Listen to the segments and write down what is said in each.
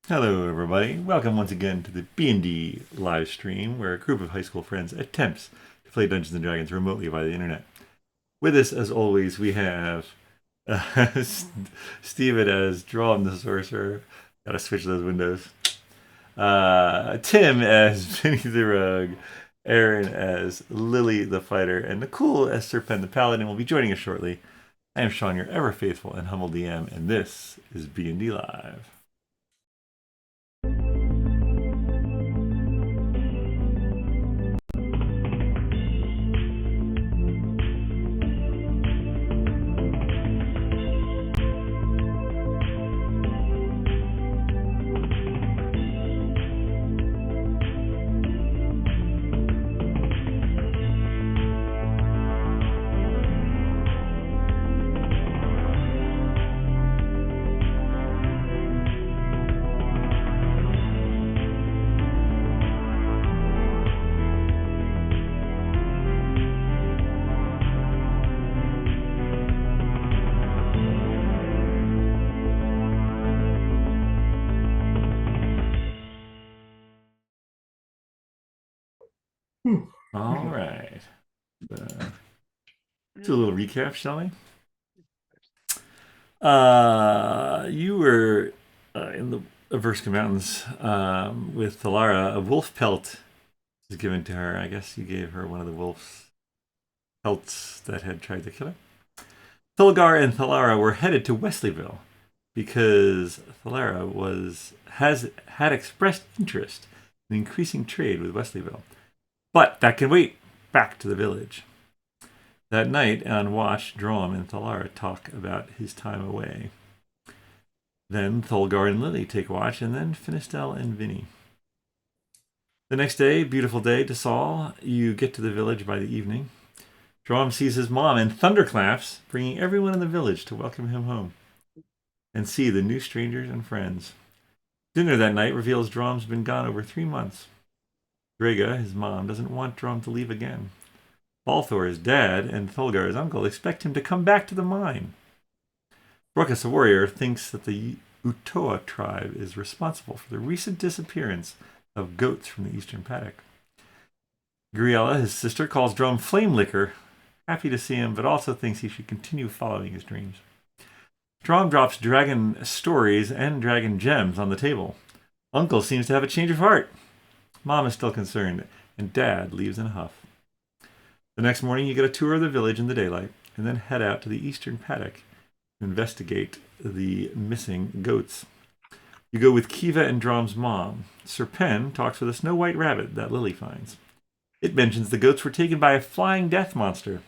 Hello, everybody. Welcome once again to the BND live stream, where a group of high school friends attempts to play Dungeons and Dragons remotely via the internet. With us, as always, we have Steven as Dromm the sorcerer. Gotta switch those windows. Tim as Vinny the rogue. Erin as Lily the fighter, and Nakul as Serpent the paladin will be joining us shortly. I am Shawn, your ever faithful and humble DM, and this is BND Live. All right. Do a little recap, shall we? You were in the Averska Mountains with Thalara. A wolf pelt was given to her. I guess you gave her one of the wolf's pelts that had tried to kill her. Thulgar and Thalara were headed to Wesleyville because Thalara had expressed interest in increasing trade with Wesleyville. But that can wait. Back to the village. That night, on watch, Dromm and Thalara talk about his time away. Then Thulgar and Lily take watch, and then Finistel and Vinny. The next day, beautiful day to Saul, you get to the village by the evening. Dromm sees his mom and thunderclaps, bringing everyone in the village to welcome him home and see the new strangers and friends. Dinner that night reveals Dromm's been gone over 3 months. Drega, his mom, doesn't want Dromm to leave again. Balthor, his dad, and Thulgar, his uncle, expect him to come back to the mine. Ruckus, a warrior, thinks that the Utoa tribe is responsible for the recent disappearance of goats from the eastern paddock. Griella, his sister, calls Dromm Flame Licker, happy to see him, but also thinks he should continue following his dreams. Dromm drops dragon stories and dragon gems on the table. Uncle seems to have a change of heart. Mom is still concerned, and Dad leaves in a huff. The next morning, you get a tour of the village in the daylight, and then head out to the eastern paddock to investigate the missing goats. You go with Kiva and Dromm's mom. Serpent talks with a snow white rabbit that Lily finds. It mentions the goats were taken by a flying death monster.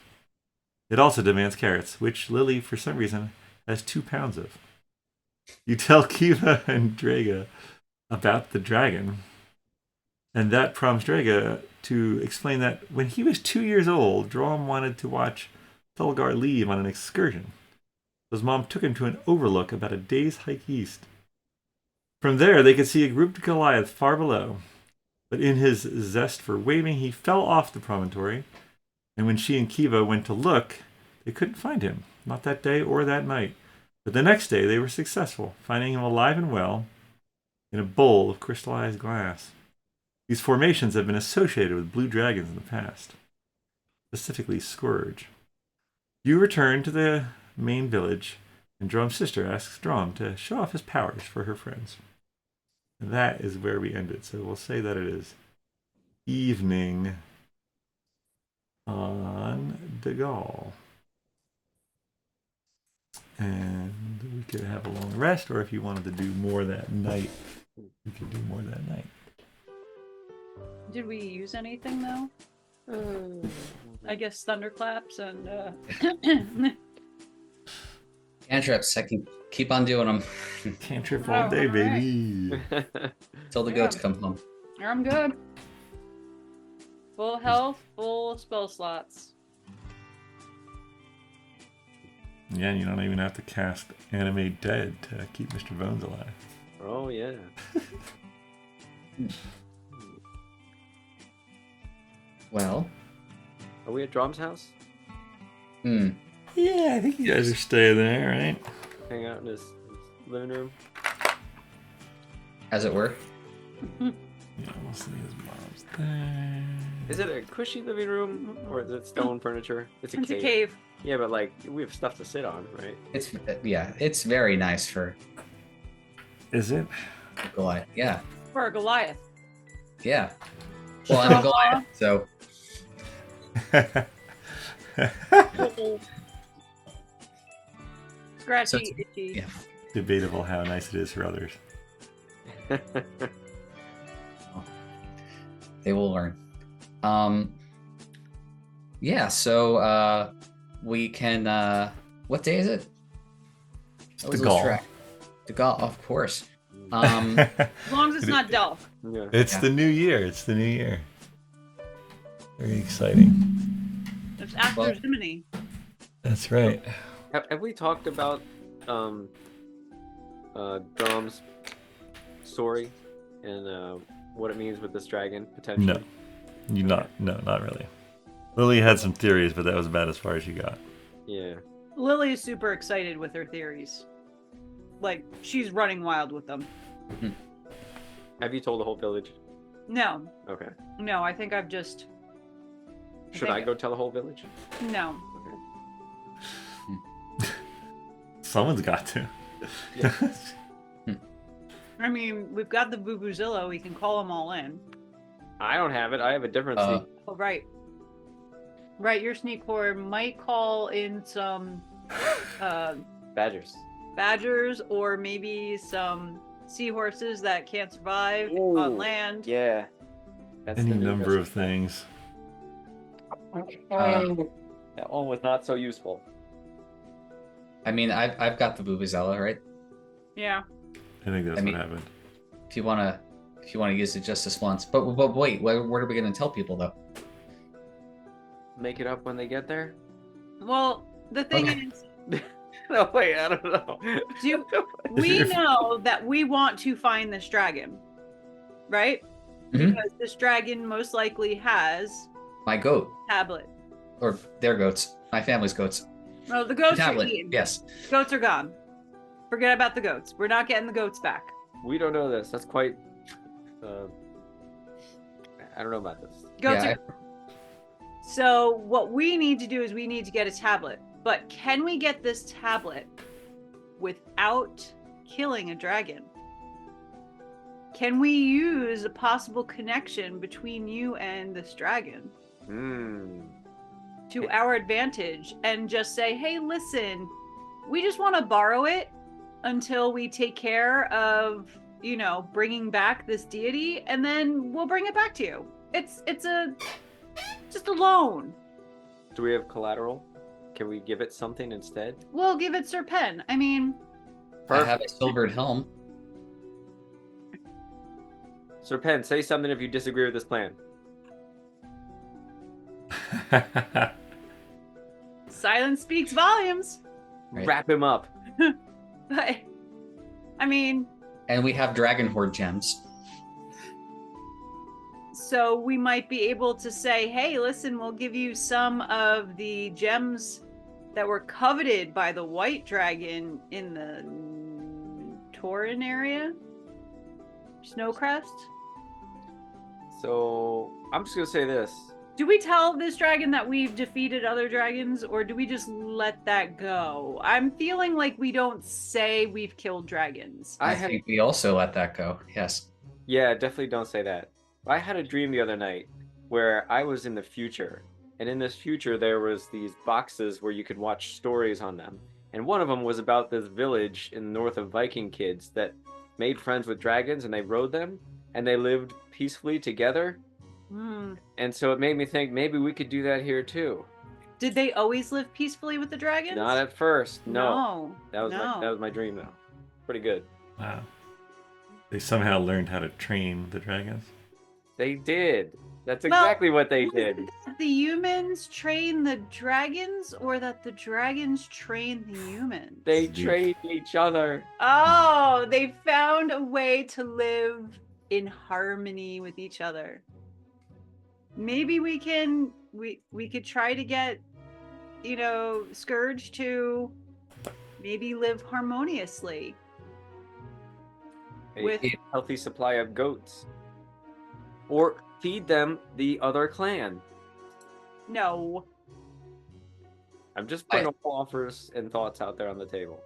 It also demands carrots, which Lily, for some reason, has 2 pounds of. You tell Kiva and Drega about the dragon, and that prompts Drega to explain that when he was 2 years old, Dromm wanted to watch Thulgar leave on an excursion. His mom took him to an overlook about a day's hike east. From there, they could see a grouped goliath far below, but in his zest for waving, he fell off the promontory, and when she and Kiva went to look, they couldn't find him, not that day or that night. But the next day, they were successful, finding him alive and well in a bowl of crystallized glass. These formations have been associated with blue dragons in the past, specifically Scourge. You return to the main village, and Dromm's sister asks Dromm to show off his powers for her friends. And that is where we ended. So we'll say that it is evening on Degal. And we could have a long rest, or if you wanted to do more that night, we could do more that night. Did we use anything though? I guess thunderclaps and Cantrips, I can keep on doing them. Cantrip all day, baby. Till the goats come home. I'm good. Full health, full spell slots. Yeah, you don't even have to cast Animate Dead to keep Mr. Bones alive. Oh, yeah. Well. Are we at Dromm's house? Yeah, I think you guys are staying there, right? Hang out in his living room? as it were. Yeah, we'll see his mom's there. Is it a cushy living room or is it stone furniture? It's a It's cave. a cave. Yeah, but like we have stuff to sit on, right? It's very nice for Is it? Goliath. Yeah, For a Goliath. yeah. Well, I'm a Goliath, so Scratchy, itchy. yeah. Debatable how nice it is for others. They will learn. Yeah, so we can what day is it? It's the Gaul. The Gaul, of course. As long as it's not Delph. Yeah. It's Yeah. the new year. It's the new year. Very exciting. It's after Well- Zimini. That's right. Have we talked about Dromm's story and what it means with this dragon potentially? No. Not really. Lily had some theories, but that was about as far as she got. Yeah. Lily is super excited with her theories. Like, she's running wild with them. Have you told the whole village? No, Okay. no, I think I've just... Should I go tell the whole village? No. Okay. Someone's got to. Yeah. I mean, we've got the Vuvuzela, we can call them all in. I don't have it. I have a different Uh, sneak. Oh, right. Right, your sneak corps might call in some Badgers. badgers or maybe some seahorses that can't survive Ooh, on land. Yeah. That's Any the new number of Christmas things. present. That one was not so useful. I mean, I've got the Vuvuzela, right? Yeah. I think that's I mean- what happened. If you wanna use it just this once, but wait, what are we gonna tell people though? Make it up when they get there? Well, the thing Okay. is, No, wait, I don't know. we know that we want to find this dragon, right? Mhm. Because this dragon most likely has My goat, tablet. or their goats, my family's goats. No, the goats are Tablet, eaten. yes. Goats are gone. Forget about the goats. We're not getting the goats back. We don't know this. That's quite. I don't know about this. Goats Yeah, are. So what we need to do is we need to get a tablet. But can we get this tablet without killing a dragon? Can we use a possible connection between you and this dragon to our advantage and just say, hey, listen, we just want to borrow it until we take care of, bringing back this deity, and then we'll bring it back to you. It's just a loan. Do we have collateral? Can we give it something instead? We'll give it Sir Pen. I mean, I have a silvered helm. Sir Penn, say something if you disagree with this plan. silence speaks volumes. Right. Wrap him up. But, I mean, And we have dragon horde gems. so we might be able to say, hey, listen, we'll give you some of the gems that were coveted by the white dragon in the Tauren area. Snowcrest. So I'm just gonna say this. Do we tell this dragon that we've defeated other dragons, or do we just let that go? I'm feeling like we don't say we've killed dragons. I think we also let that go. Yes. Yeah, definitely don't say that. I had a dream the other night where I was in the future, and in this future there was these boxes where you could watch stories on them, and one of them was about this village in the north of Viking kids that made friends with dragons, and they rode them, and they lived peacefully together. And so it made me think maybe we could do that here too. Did they always live peacefully with the dragons? Not at first, no. That was no. my dream though. Pretty good. Wow. They somehow learned how to train the dragons. They did. That's Well, exactly what they did. That the humans train the dragons, or that the dragons train the humans? They trained each other. Oh, they found a way to live in harmony with each other. Maybe we could try to get, Scourge to maybe live harmoniously. With- healthy supply of goats. Or feed them the other clan. No. I'm just putting all offers and thoughts out there on the table.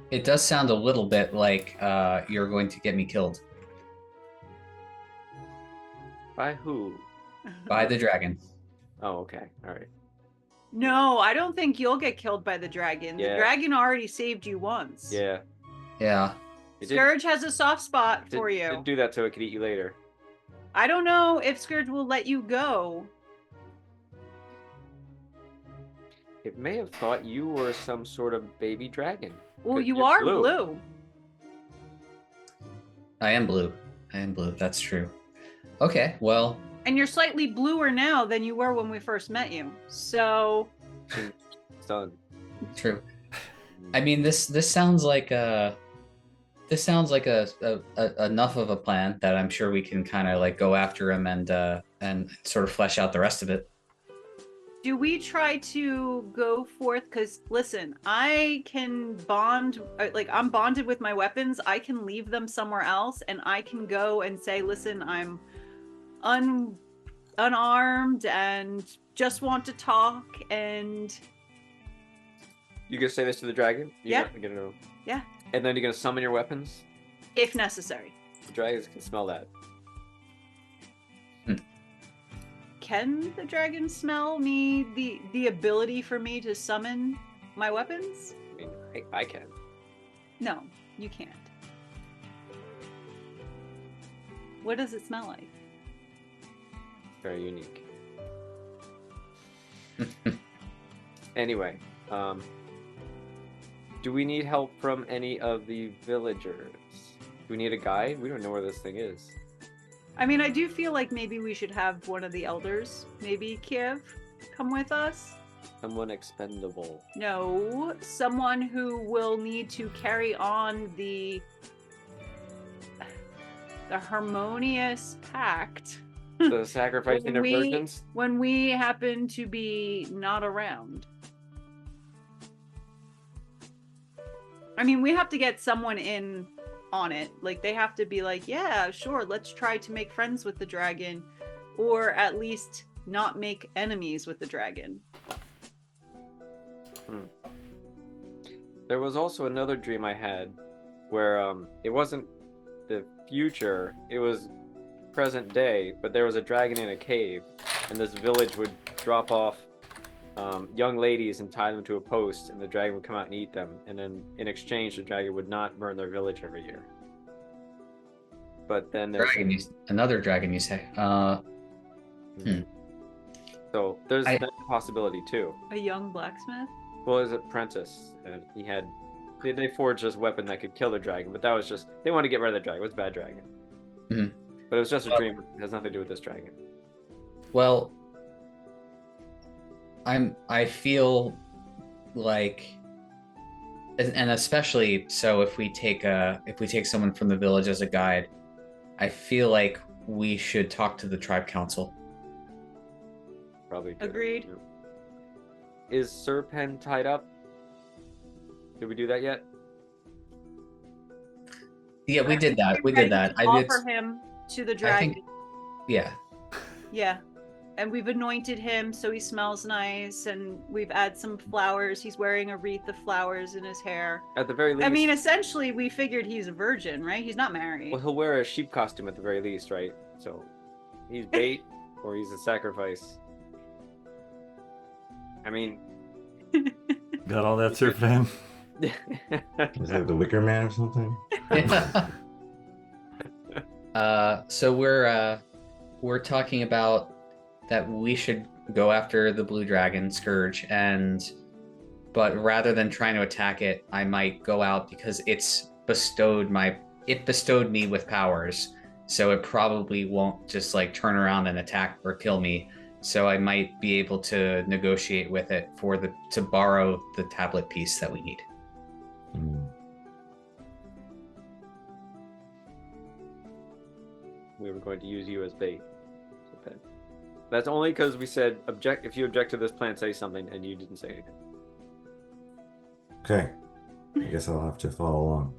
It does sound a little bit like you're going to get me killed By who? by the dragon. Oh, okay. All right. No, I don't think you'll get killed by the dragon. The Yeah. dragon already saved you once. Yeah. Yeah. It did- Scourge has a soft spot did- for you. Didn't do that so it could eat you later. I don't know if Scourge will let you go. It may have thought you were some sort of baby dragon. Well, 'Cause you you're are blue. blue. I am blue. That's true. Okay, well, And you're slightly bluer now than you were when we first met you. So, Son. true. I mean, this sounds like a enough of a plan that I'm sure we can kind of like go after him and sort of flesh out the rest of it. do we try to go forth? Because listen, I can bond, like I'm bonded with my weapons. I can leave them somewhere else and I can go and say, listen, I'm unarmed and just want to talk. And You gonna say this to the dragon? Yeah. You're gonna know. Yeah. And then you're gonna summon your weapons? if necessary. The dragons can smell that. Can the dragon smell me, the ability for me to summon my weapons? I mean, I can. No, you can't. What does it smell like? Very unique. Anyway, do we need help from any of the villagers? Do we need a guide? We don't know where this thing is. I mean, I do feel like maybe we should have one of the elders, maybe Kiev, come with us. Someone expendable. No, someone who will need to carry on the harmonious pact The sacrificing of virgins? when we happen to be not around. I mean, we have to get someone in on it. Like, they have to be like, yeah, sure, let's try to make friends with the dragon, or at least not make enemies with the dragon. There was also another dream I had where it wasn't the future, it was present day, but there was a dragon in a cave, and this village would drop off young ladies and tie them to a post, and the dragon would come out and eat them, and then in exchange the dragon would not burn their village every year. But then there's Another dragon, you say? so there's that possibility too. A young blacksmith? Well, his apprentice, and he had they forged this weapon that could kill the dragon, but that was just they wanted to get rid of the dragon. It was a bad dragon. Mhm. But it was just a dream. It has nothing to do with this dragon. Well, I feel like, and especially so if we take someone from the village as a guide, I feel like we should talk to the tribe council. Probably. Good. Agreed. Yeah. Is Sir Pen tied up? Did we do that yet? Yeah, we did that. We did that. Offer him to the dragon. Yeah. Yeah. And we've anointed him so he smells nice, and we've added some flowers. He's wearing a wreath of flowers in his hair. At the very least. I mean, essentially, we figured he's a virgin, right? He's not married. Well, he'll wear a sheep costume at the very least, right? So, he's bait or he's a sacrifice. I mean, Got all that, Sir Pen? Is that the Wicker Man or something? So we're talking about that we should go after the blue dragon Scourge, but rather than trying to attack it, I might go out because it bestowed me with powers, so it probably won't just like turn around and attack or kill me. So I might be able to negotiate with it to borrow the tablet piece that we need. we were going to use you as bait. Okay. That's only because we said if you object to this plan, say something, and you didn't say anything. Okay. I guess I'll have to follow along.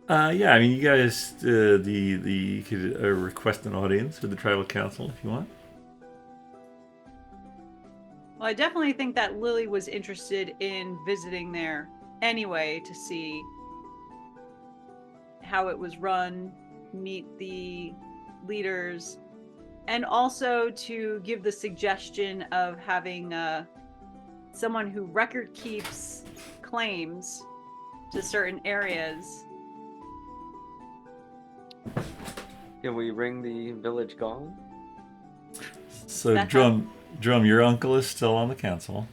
Yeah, I mean, you guys, you could request an audience with the tribal council if you want. Well, I definitely think that Lily was interested in visiting there anyway to see how it was run, meet the leaders, and also to give the suggestion of having someone who record keeps claims to certain areas. Can we ring the village gong? So, That Drum, your uncle is still on the council.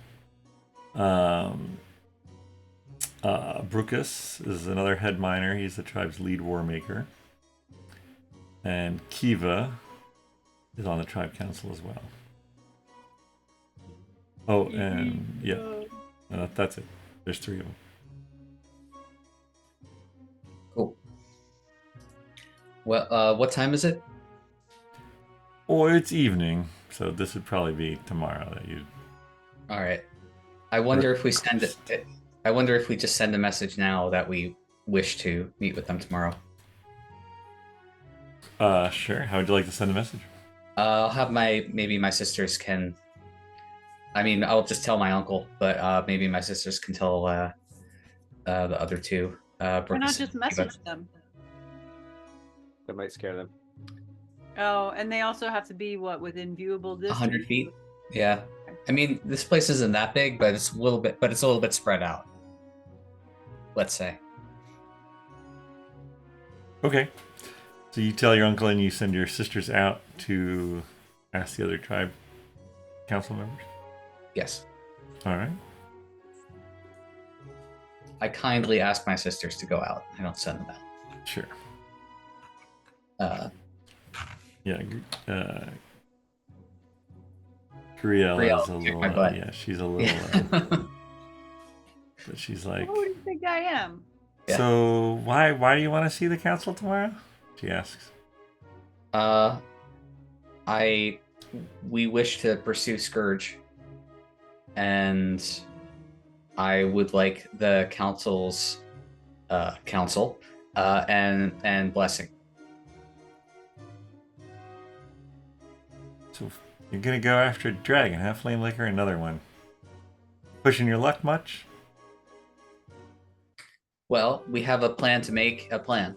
Brucus is another head miner. He's the tribe's lead war maker. And Kiva is on the tribe council as well. Oh, and yeah, that's it. There's 3 of them. Cool. Well, what time is it? Oh, it's evening, so this would probably be tomorrow that you. All right. I wonder if we send it. I wonder if we just send a message now that we wish to meet with them tomorrow. Sure. How would you like to send a message? I'll have maybe my sisters can. I mean, I'll just tell my uncle, but maybe my sisters can tell the other 2. Why not Brooks just and message Kiva. them? That might scare them. Oh, and they also have to be within viewable distance. 100 feet. Yeah. I mean, this place isn't that big, but it's a little bit spread out. Let's say. Okay. So you tell your uncle and you send your sisters out to ask the other tribe council members? Yes. All right. I kindly ask my sisters to go out. I don't send them out. Sure. Uh, Yeah. Grielle Grielle, is a kick my little. butt. Yeah, she's a little. But she's like. Who do you think I am? Yeah. So why do you want to see the council tomorrow? She asks. We wish to pursue Scourge, and I would like the council's counsel and blessing. So you're gonna go after a dragon, huh? Flame liquor, another one. Pushing your luck much? Well, we have a plan to make a plan.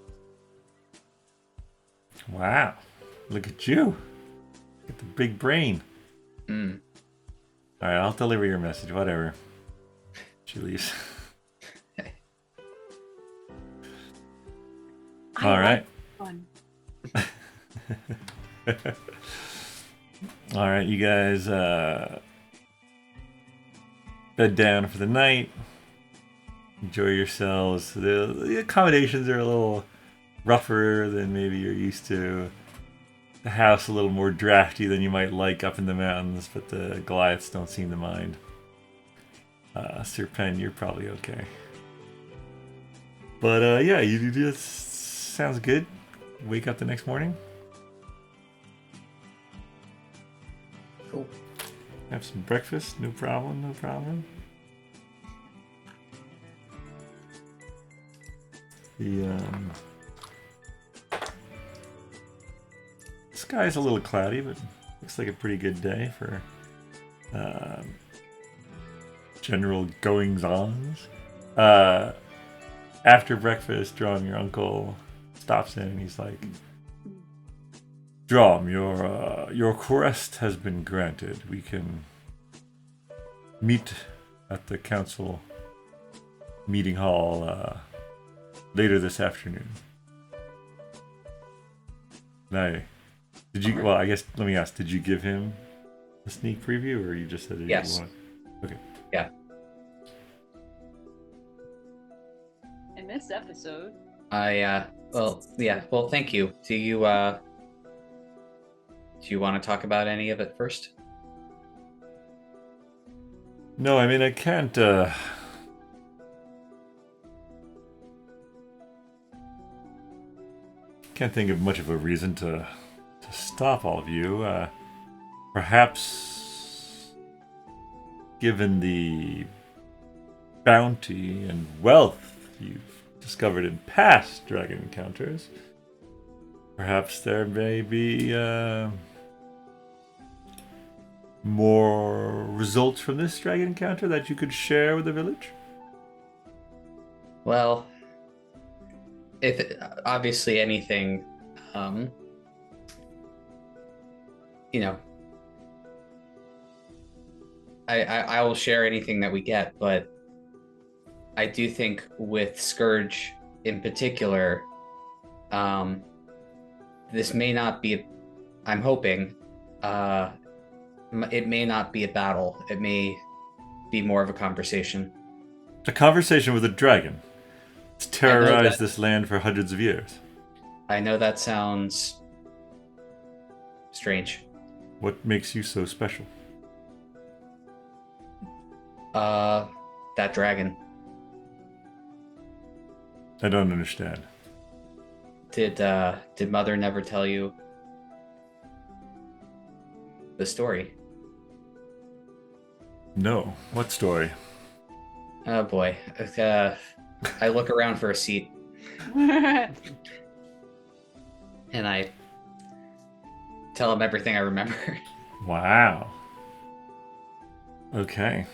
Wow. Look at you. Look at the big brain. Mm. Alright, I'll deliver your message, whatever. She leaves. Alright. Fun. Alright, you guys bed down for the night. Enjoy yourselves. The accommodations are a little rougher than maybe you're used to. The house a little more drafty than you might like up in the mountains, but the Goliaths don't seem to mind. Sir Penn, you're probably okay. But yeah, you do this. Sounds good. Wake up the next morning. Cool. Have some breakfast. No problem. No problem. The sky's a little cloudy, but looks like a pretty good day for general goings-ons. After breakfast, Dromm, your uncle, stops in and he's like, Dromm, your request has been granted. We can meet at the council meeting hall later this afternoon. Now, did you? Well, I guess let me ask. Did you give him a sneak preview, or you just said it? Yes. Okay. Yeah. In this episode, Well, yeah. Well, thank you. Do you want to talk about any of it first? No, I mean I can't. Can't think of much of a reason to stop all of you. Perhaps, given the bounty and wealth you've discovered in past dragon encounters. Perhaps there may be more results from this dragon encounter that you could share with the village? Well, if obviously anything, you know, I will share anything that we get, but I do think with Scourge in particular, this may not be, I'm hoping, it may not be a battle. It may be more of a conversation. A conversation with a dragon. It's terrorized this land for hundreds of years. I know that sounds strange. What makes you so special? That dragon. I don't understand. Did Mother never tell you the story? No. What story? Oh boy. I look around for a seat and I tell him everything I remember. Wow. Okay.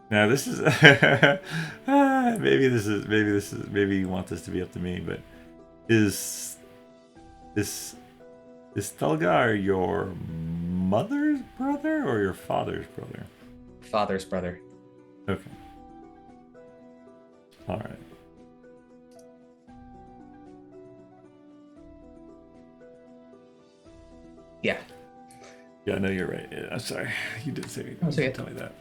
Now this is maybe you want this to be up to me, but is Stelgar your mother's brother or your father's brother? Father's brother. Okay. All right. Yeah. Yeah, no, you're right. Yeah, I'm sorry. You did say That's okay. tell me that.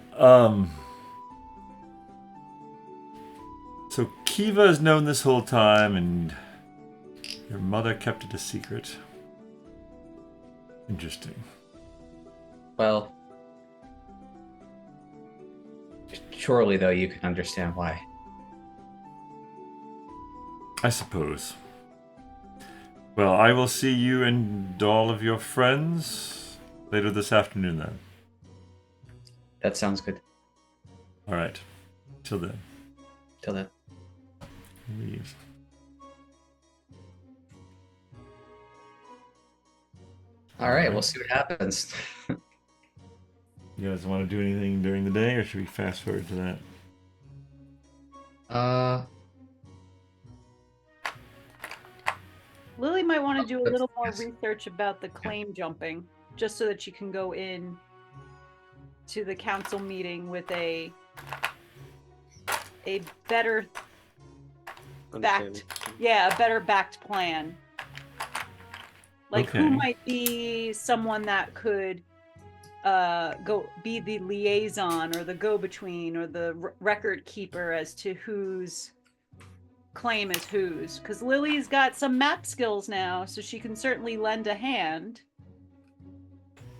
So Kiva has known this whole time, and your mother kept it a secret. Interesting. Well, surely though you can understand why. I suppose. Well, I will see you and all of your friends later this afternoon then. That sounds good. All right. Till then. Till then. Leave. All right, we'll see what happens. You guys want to do anything during the day, or should we fast forward to that? Lily might want to do a little more research about the claim jumping, just so that she can go in to the council meeting with a better backed, a better backed plan. Like who might be someone that could go be the liaison or the go-between or the record keeper as to whose claim is whose, because Lily's got some map skills now, so she can certainly lend a hand,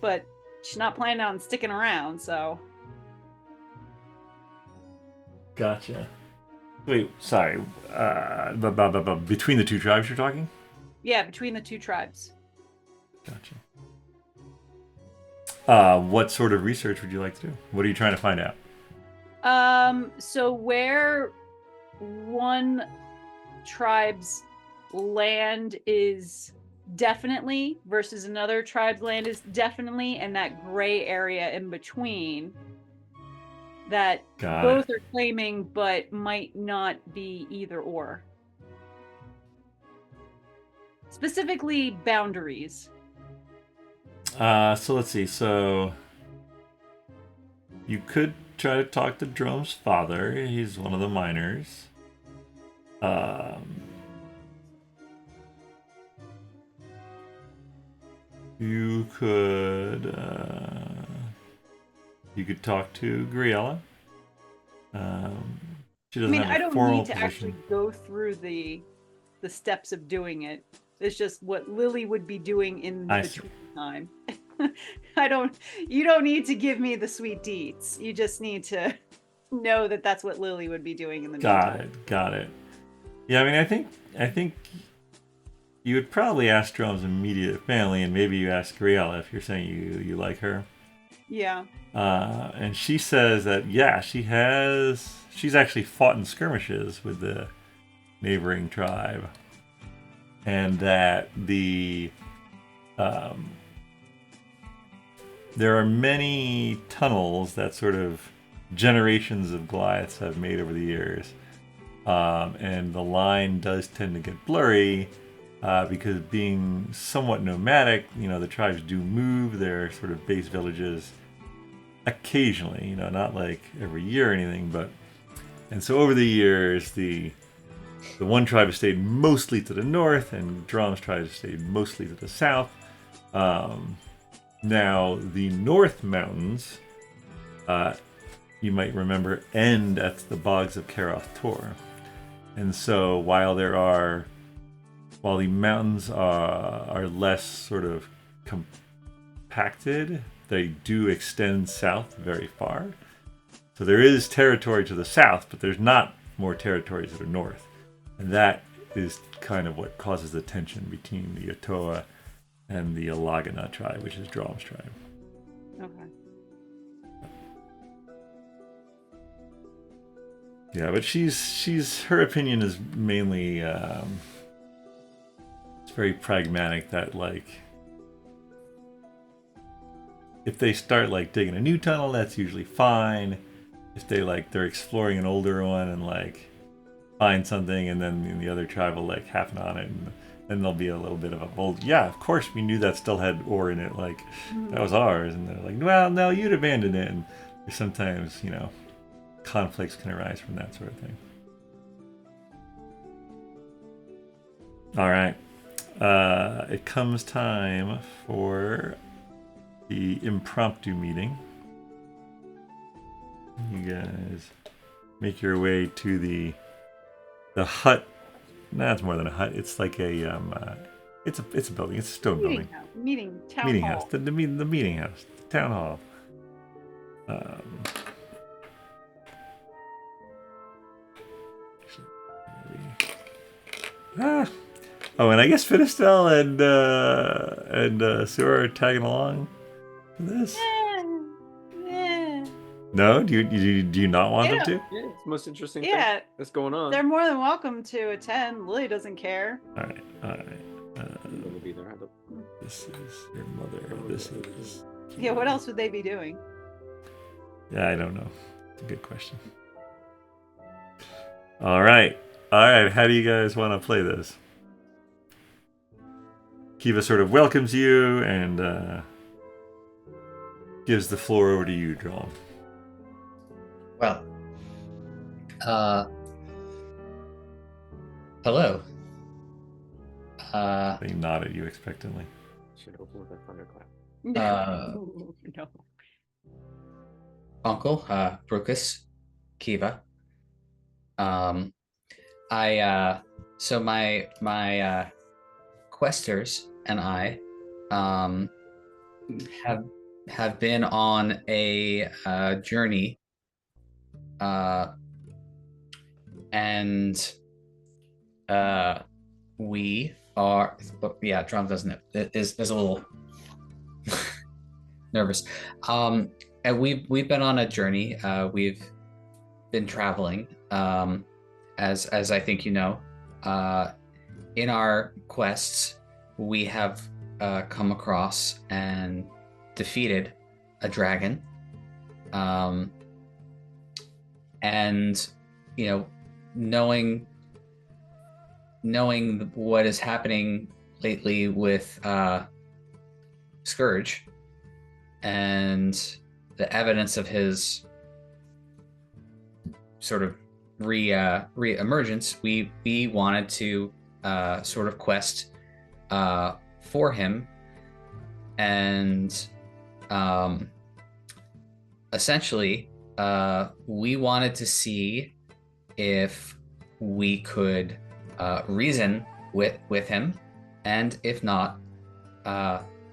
but she's not planning on sticking around, so. Gotcha. Wait, sorry. Between the two tribes you're talking? Yeah, between the two tribes. Gotcha. What sort of research would you like to do? What are you trying to find out? So where one tribe's land is definitely versus another tribe's land is definitely, and that gray area in between that both are claiming but might not be either or. Specifically boundaries. So let's see. So you could try to talk to Dromm's father. He's one of the miners. You could talk to Griella. She doesn't have a formal position. I don't need to actually go through the steps of doing it. It's just what Lily would be doing in between time. You don't need to give me the sweet deets. You just need to know that that's what Lily would be doing in the meantime. Got it. Yeah, I mean, I think you would probably ask Dromm's immediate family, and maybe you ask Griella if you're saying you like her. Yeah. And she says that, yeah, she's actually fought in skirmishes with the neighboring tribe. And that there are many tunnels that sort of generations of Goliaths have made over the years. And the line does tend to get blurry because being somewhat nomadic, the tribes do move their sort of base villages occasionally, not like every year or anything, and so over the years, the one tribe has stayed mostly to the north, and Dromm's tribe has stayed mostly to the south. Now, the North Mountains, you might remember, end at the bogs of Karoth Tor. And so while the mountains are less sort of compacted, they do extend south very far. So there is territory to the south, but there's not more territory to the north. And that is kind of what causes the tension between the Otoa and the Alagana tribe, which is Dromm's tribe. Okay. Yeah, but her opinion is mainly it's very pragmatic, that like if they start like digging a new tunnel, that's usually fine. If they're exploring an older one and like find something, and then the other tribe will like happen on it, and then there'll be a little bit of a bold, yeah, of course we knew that still had ore in it, like that was ours, and they're like, well, no, you'd abandoned it, and sometimes conflicts can arise from that sort of thing. All right, it comes time for the impromptu meeting. You guys make your way to the hut. No, it's more than a hut. It's like a it's a building. It's a stone building. Meeting House. The meeting house. The town hall. Oh, and I guess Finistel and Sura are tagging along to this. No, do you not want them to? Yeah, it's the most interesting thing that's going on. They're more than welcome to attend. Lily doesn't care. All right. It'll be there. This is your mother. This is. Yeah, what else would they be doing? Yeah, I don't know. It's a good question. All right. How do you guys want to play this? Kiva sort of welcomes you and gives the floor over to you, Dromm. Well, hello. They nod at you expectantly. Should open with a thunderclap. No. Uncle, Brucus, Kiva. So my questers and I have been on a journey, and we are. Yeah, Dromm doesn't is a little nervous. And we've been on a journey. We've been traveling. As I think you know, in our quests, we have come across and defeated a dragon, and knowing what is happening lately with Scourge and the evidence of his sort of re-emergence, we wanted to sort of quest for him, and essentially we wanted to see if we could reason with him, and if not,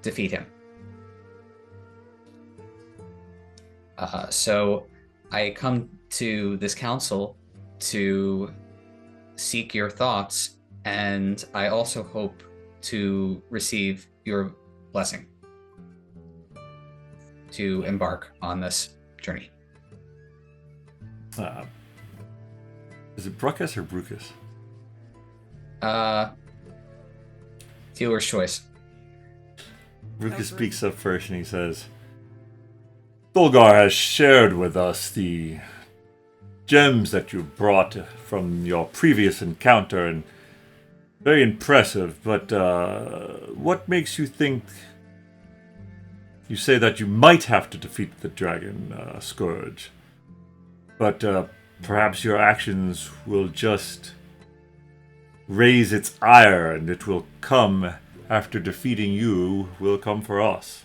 defeat him. So I come to this council to seek your thoughts, and I also hope to receive your blessing. to embark on this journey. Is it Bruckus or Brucus? Dealer's choice. Brucus speaks up first and he says, Dolgar has shared with us the gems that you brought from your previous encounter, and very impressive, but what makes you think you say that you might have to defeat the dragon scourge, but perhaps your actions will just raise its ire, and it will come after defeating you, will come for us.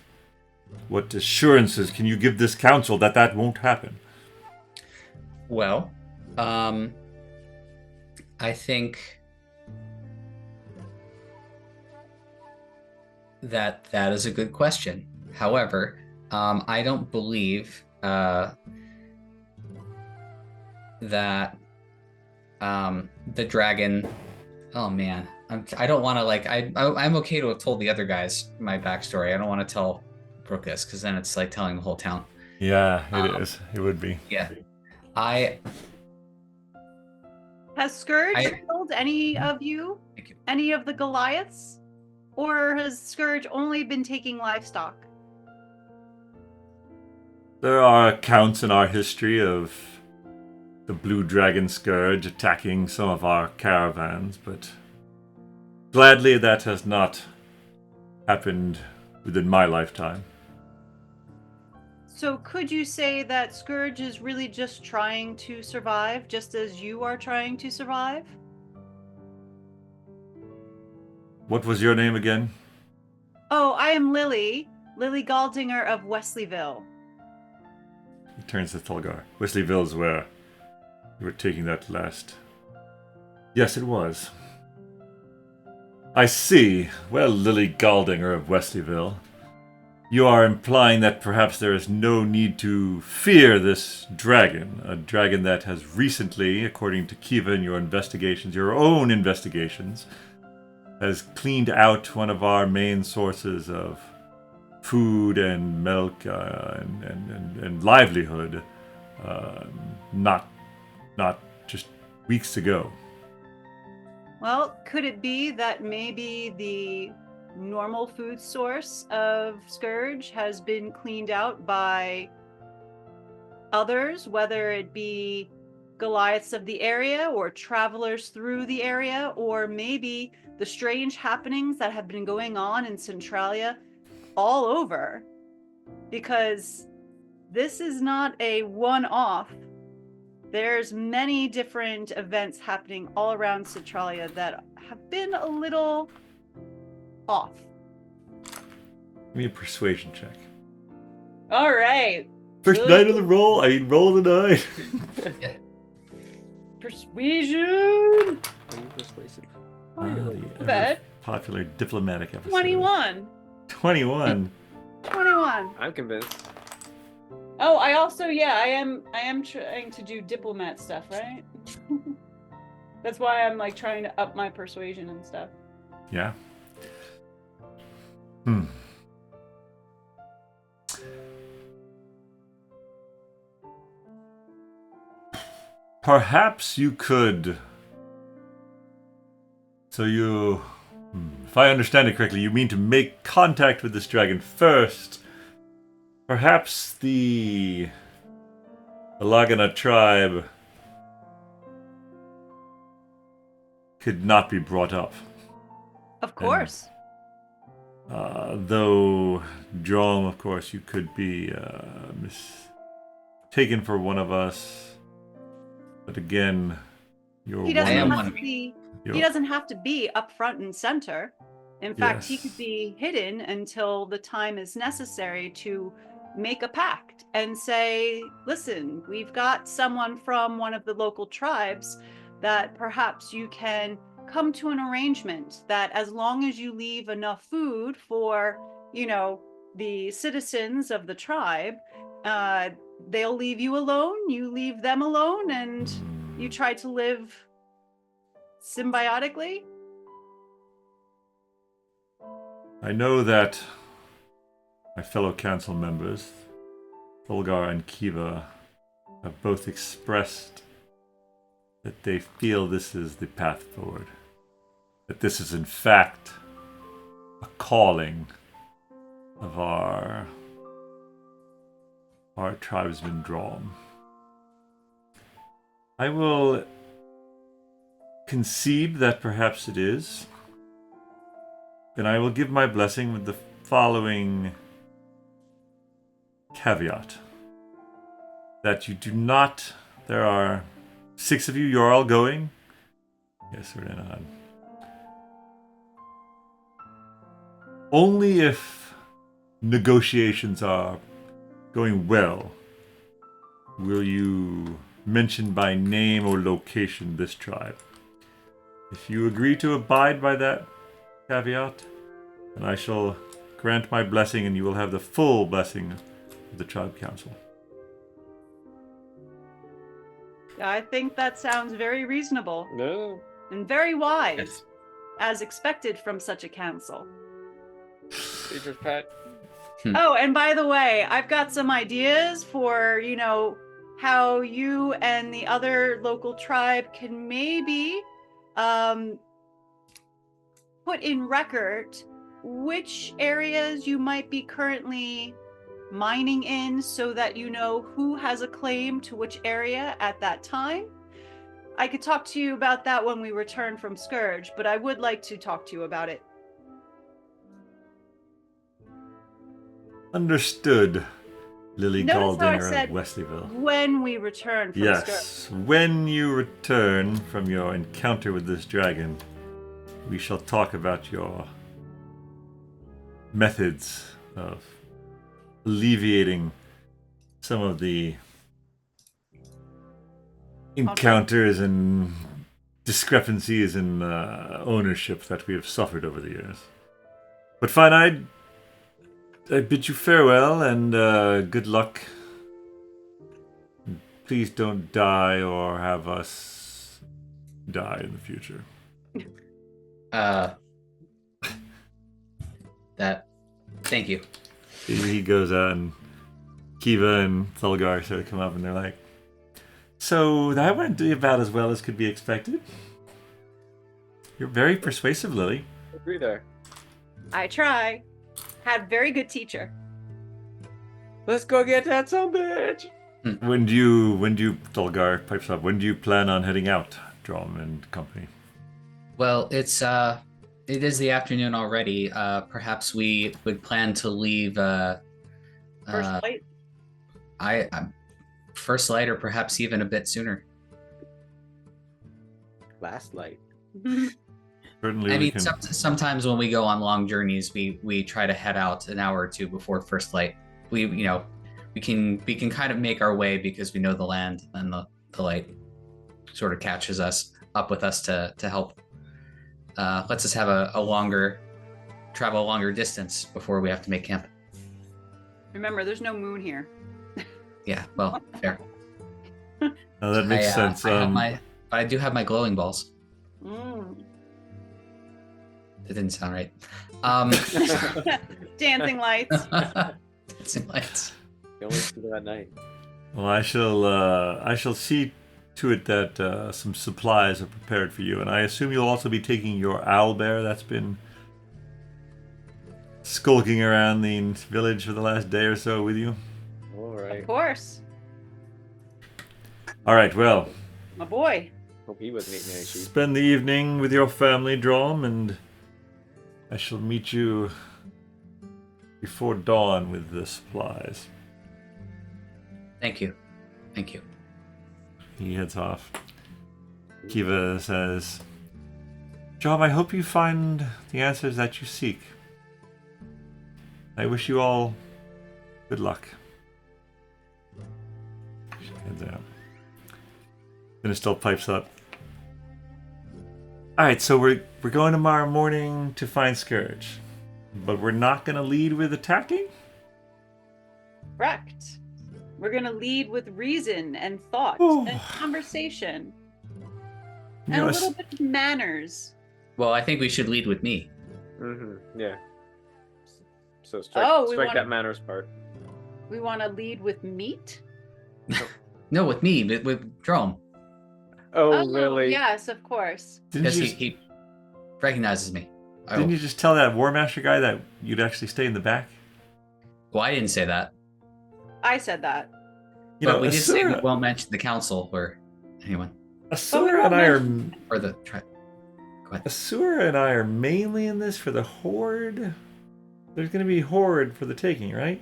What assurances can you give this council that that won't happen? Well, I think that is a good question. However, I don't believe that the dragon. Oh man, I don't want to I'm okay to have told the other guys my backstory. I don't want to tell Brooke this because then it's like telling the whole town. Yeah, it is. It would be. Yeah, Has Scourge killed any of you? Thank you. Any of the Goliaths? Or has Scourge only been taking livestock? There are accounts in our history of the Blue Dragon Scourge attacking some of our caravans, but gladly that has not happened within my lifetime. So could you say that Scourge is really just trying to survive, just as you are trying to survive? What was your name again? Oh, I am Lily Galdinger of Wesleyville. He turns to Thulgar. Wesleyville is where you were taking that last. Yes, it was. I see. Well, Lily Galdinger of Wesleyville, you are implying that perhaps there is no need to fear this dragon, a dragon that has recently, according to Kiva and your investigations, your own investigations, has cleaned out one of our main sources of food and milk and livelihood, not just weeks ago. Well, could it be that maybe the normal food source of Scourge has been cleaned out by others, whether it be Goliaths of the area or travelers through the area, or maybe the strange happenings that have been going on in Centralia all over? Because this is not a one-off. There's many different events happening all around Centralia that have been a little off. Give me a persuasion check. All right. First Really? night of the roll, I roll a 9. Persuasion. Are you persuasive? The bad. popular diplomatic episode. 21. 21. 21. I'm convinced. Oh, I also, I am trying to do diplomat stuff, right? That's why I'm like trying to up my persuasion and stuff. Yeah. Perhaps you could. So you, if I understand it correctly, you mean to make contact with this dragon first. Perhaps the Lagana tribe could not be brought up. Of course. Though Dromm, of course, you could be taken for one of us. But again, you're He doesn't one have of to be. He doesn't have to be up front and center. In fact, he Yes. could be hidden until the time is necessary to make a pact and say, listen, we've got someone from one of the local tribes that perhaps you can come to an arrangement that as long as you leave enough food for, the citizens of the tribe, they'll leave you alone, you leave them alone, and you try to live symbiotically. I know that my fellow council members, Thulgar and Kiva have both expressed that they feel this is the path forward. That this is in fact a calling of our tribesman Dromm. I will concede that perhaps it is, and I will give my blessing with the following caveat. That you do not, there are 6 of you, you're all going? Yes, we're in on. Only if negotiations are going well will you mention by name or location this tribe. If you agree to abide by that caveat, then I shall grant my blessing and you will have the full blessing of the tribe council. I think that sounds very reasonable No. and very wise, Yes. as expected from such a council. Teacher's pet. Oh, and by the way, I've got some ideas for, how you and the other local tribe can maybe put in record which areas you might be currently mining in so that you know who has a claim to which area at that time. I could talk to you about that when we return from Scourge, but I would like to talk to you about it. Understood, Lily Notice how I Galdinger said of Wesleyville. when we return from Scourge. Yes, when you return from your encounter with this dragon, we shall talk about your methods of alleviating some of the encounters and discrepancies in ownership that we have suffered over the years. But fine, I bid you farewell and good luck. Please don't die or have us die in the future. Thank you. He goes out and Kiva and Thulgar sort of come up and they're like, so that went about as well as could be expected. You're very persuasive, Lily. Agree there. I try. Had very good teacher. Let's go get that son bitch. When do you Thulgar pipes up, when do you plan on heading out, Dromm and company? Well, it is the afternoon already. Perhaps we would plan to leave. First light. I first light, or perhaps even a bit sooner. Last light. Certainly I we mean, can. sometimes when we go on long journeys, we try to head out an hour or two before first light. We can kind of make our way because we know the land, and the light sort of catches us up with us to help. Lets us have travel a longer distance before we have to make camp. Remember, there's no moon here. Yeah, well, fair. Oh, that makes sense. I do have my glowing balls. Mm. That didn't sound right. Dancing lights. Dancing lights. You only see them at night. Well, I shall see to it that some supplies are prepared for you, and I assume you'll also be taking your owl bear that's been skulking around the village for the last day or so with you. All right. Of course. All right, well, My boy. Hope he wasn't eating any sheep. spend the evening with your family, Dromm, and I shall meet you before dawn with the supplies. Thank you. He heads off. Kiva says, Dromm, I hope you find the answers that you seek. I wish you all good luck. She heads out. Then it still pipes up. Alright, so we're going tomorrow morning to find Scourge. But we're not going to lead with attacking? Correct. We're going to lead with reason and thought Ooh. and conversation. You And know, a little bit of manners. Well, I think we should lead with me. Mm-hmm. Yeah. So strike we that wanna- manners part. We want to lead with meat. No, with me, with Dromm, Oh, really? Yes, of course. Didn't because you, he recognizes me. didn't you just tell that War Master guy that you'd actually stay in the back? Well, I didn't say that. I said that. You But know, we did say we Asura, won't mention the council or anyone. Asura and I are Or the Go ahead. Asura and I are mainly in this for the horde. There's going to be horde for the taking, right?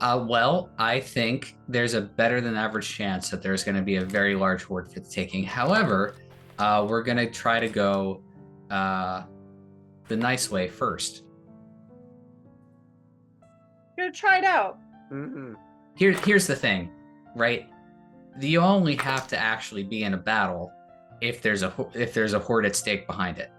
Well, I think there's a better than average chance that there's going to be a very large horde for the taking. However, we're going to try to go the nice way first. Gonna try it out. Mm-mm. Here's the thing, right? You only have to actually be in a battle if there's a horde at stake behind it.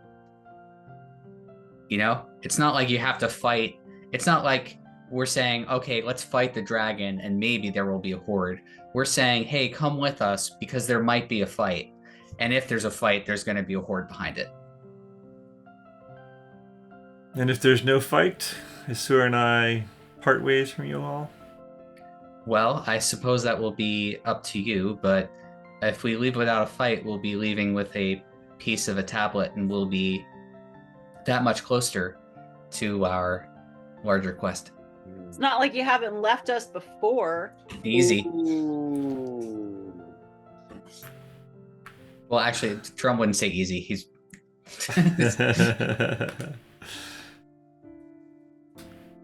You know, it's not like you have to fight. It's not like we're saying, okay, let's fight the dragon and maybe there will be a horde. We're saying, hey, come with us because there might be a fight. And if there's a fight, there's going to be a horde behind it. And if there's no fight, Asura and I part ways from you all? Well, I suppose that will be up to you, but if we leave without a fight, we'll be leaving with a piece of a tablet and we'll be that much closer to our larger quest. It's not like you haven't left us before. Easy. Ooh. Well, actually, Dromm wouldn't say easy. He's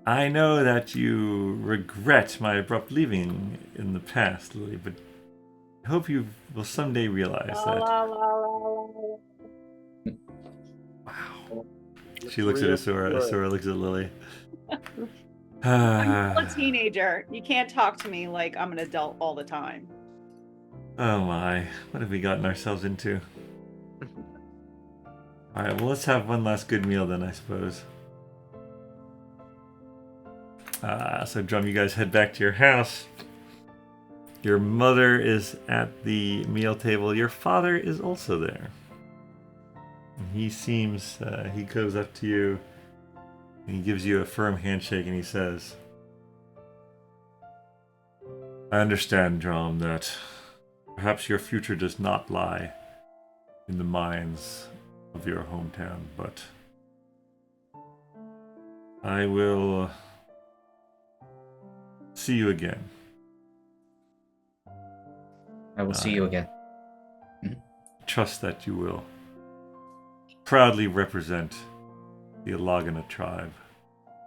I know that you regret my abrupt leaving in the past, Lily, but I hope you will someday realize that. Wow. She looks at Asura. Asura looks at Lily. I'm still a teenager. You can't talk to me like I'm an adult all the time. Oh my, what have we gotten ourselves into? Alright, well, let's have one last good meal then, I suppose. So Dromm, you guys head back to your house. Your mother is at the meal table. Your father is also there. And he seems, he goes up to you and he gives you a firm handshake and he says, I understand, Dromm, that perhaps your future does not lie in the mines of your hometown, but I will see you again. I will see you again. Trust that you will proudly represent the Alagana tribe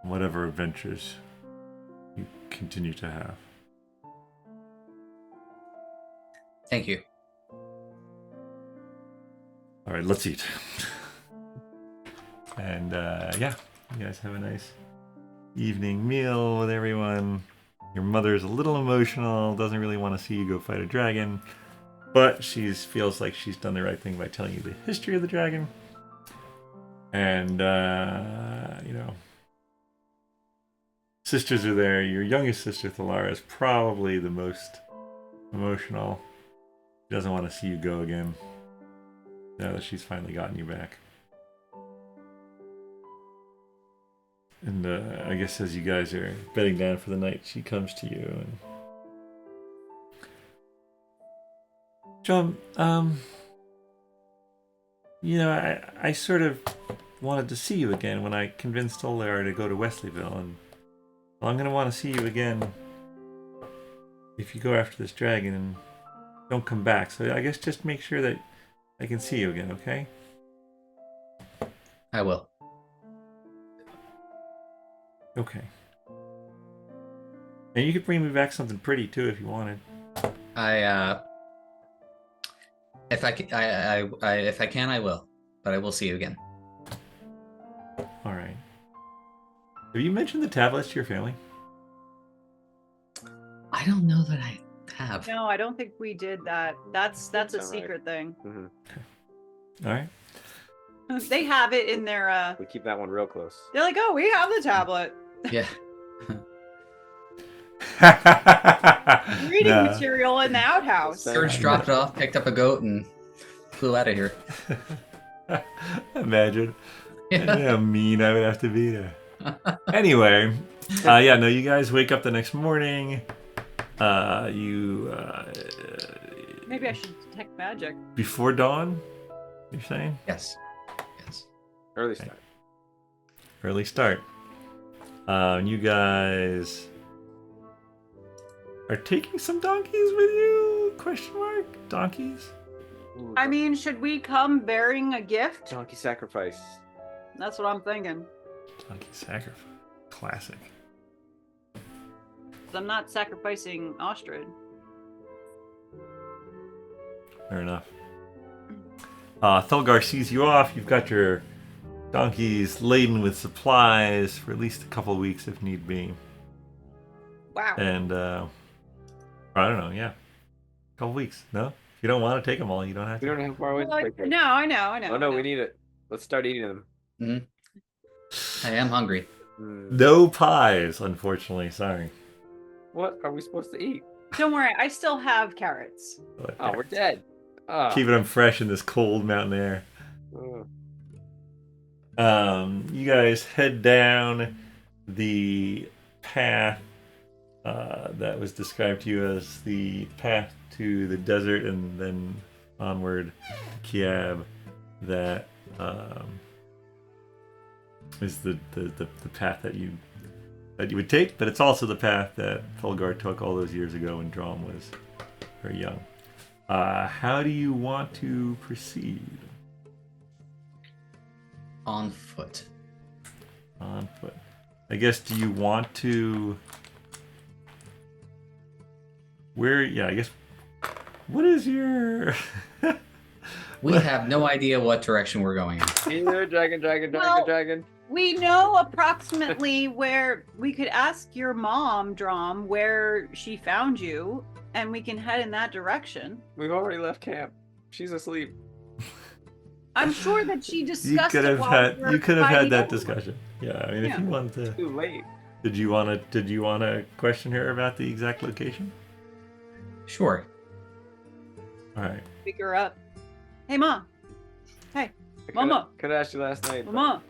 in whatever adventures you continue to have. Thank you. All right, let's eat. And yeah, you guys have a nice evening meal with everyone. Your mother's a little emotional, doesn't really want to see you go fight a dragon, but she feels like she's done the right thing by telling you the history of the dragon. And, you know, sisters are there. Your youngest sister, Thalara, is probably the most emotional. She doesn't want to see you go again, now that she's finally gotten you back. And I guess as you guys are bedding down for the night, she comes to you and... Dromm, you know, I sort of wanted to see you again when I convinced Olar to go to Wesleyville, and well, I'm going to want to see you again if you go after this dragon and don't come back. So I guess just make sure that I can see you again, okay? I will. Okay. And you could bring me back something pretty too if you wanted. If I can, I will. But I will see you again. All right. Have you mentioned the tablets to your family? I don't know that I have. No, I don't think we did that. That's a Sound right. secret thing. Mm-hmm. All right. They have it in their We keep that one real close. they're like, oh, we have the tablet. Yeah. Reading Nah. material in the outhouse. Serge dropped it off, picked up a goat, and flew out of here. Imagine. Yeah. How mean I would have to be to. Anyway, Yeah, no, you guys wake up the next morning. Maybe I should detect magic. Before dawn, you're saying? Yes. Yes. Early start. Early start. You guys are taking some donkeys with you? Question mark? Donkeys? Ooh, I mean, should we come bearing a gift? donkey sacrifice. That's what I'm thinking. Donkey sacrifice. Classic. 'Cause I'm not sacrificing Ostrid. Fair enough. Thulgar sees you off. You've got your donkeys laden with supplies for at least a couple of weeks if need be. Wow. And, I don't know, yeah. A couple weeks. No? If you don't want to take them all, you don't have We to. don't know how far away Well, to take it. no, I know. Oh no, I know. we need it. Let's start eating them. I am hungry. No pies, unfortunately. Sorry. What are we supposed to eat? Don't worry, I still have carrots. But, Oh, we're dead. Oh. keeping them fresh in this cold mountain air. You guys head down the path that was described to you as the path to the desert, and then onward to Kiab. That is the path that you would take, but it's also the path that Fulgar took all those years ago when Dromm was very young. How do you want to proceed? On foot. On foot. I guess, do you want to... I guess... What is your... We have no idea what direction we're going in. Either dragon. Well, we know approximately where we could ask your mom, Dromm, where she found you, and we can head in that direction. We've already left camp. She's asleep. I'm sure that she You discussed could it have while had we were you could have had fighting that over. discussion. Yeah, I mean, if Yeah. you wanted to, Too late. did you want to question her about the exact location? Sure. All right. Pick her up. Hey, Mom. Hey, I Mama. could have asked you last night. but Mama.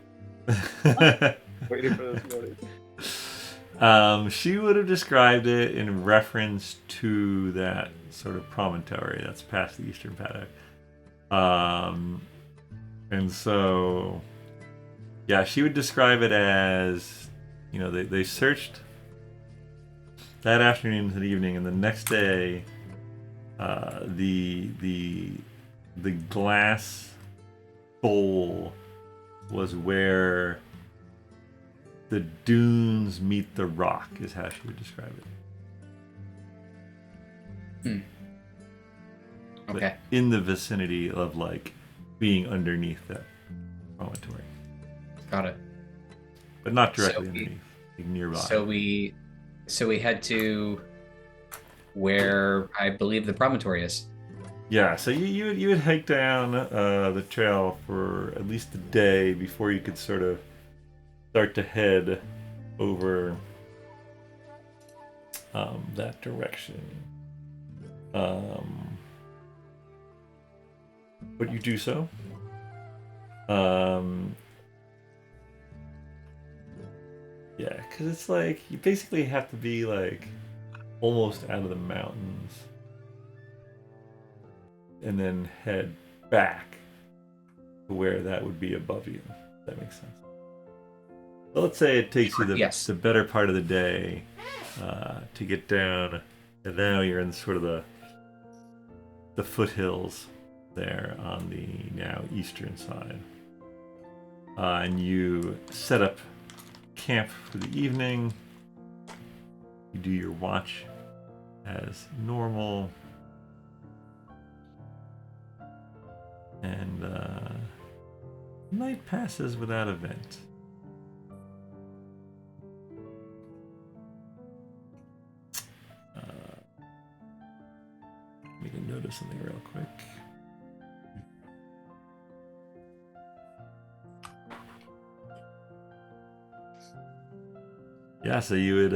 Waiting for this morning. She would have described it in reference to that sort of promontory that's past the eastern paddock. And so, yeah, she would describe it as, they searched that afternoon and evening, and the next day, the glass bowl was where the dunes meet the rock, is how she would describe it. Okay. In the vicinity of, being underneath that promontory. Got it. But not directly So underneath, nearby. So we head to where I believe the promontory is. Yeah, so you would hike down the trail for at least a day before you could sort of start to head over that direction. But you do so. Yeah, because it's you basically have to be almost out of the mountains and then head back to where that would be above you. If that makes sense. So let's say it takes you the better part of the day to get down, and now you're in sort of the foothills there on the now eastern side. And you set up camp for the evening. You do your watch as normal. And night passes without event. Make a note of something real quick. Yeah, so you would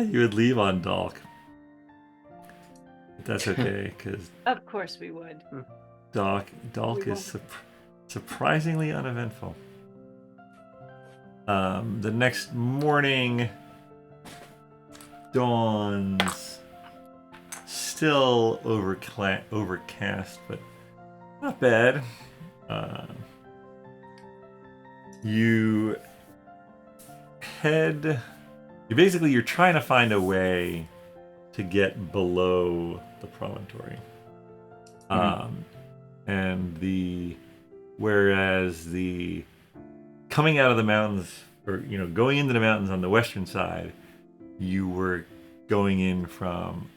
you would leave on Dalk. But that's okay, because Of course we would. Dalk is surprisingly uneventful. The next morning dawns still overcast, but not bad. You head. You're trying to find a way to get below the promontory. And whereas the coming out of the mountains, or going into the mountains on the western side, you were going in from,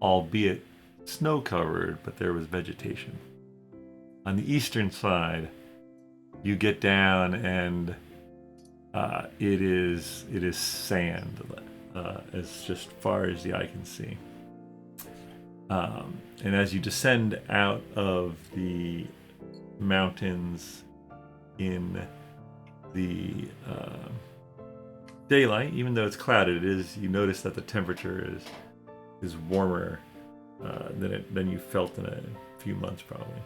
albeit snow covered, but there was vegetation. On the eastern side, you get down and it is sand, as just far as the eye can see. And as you descend out of the mountains in the daylight, even though it's clouded, you notice that the temperature is warmer than you felt in a few months probably.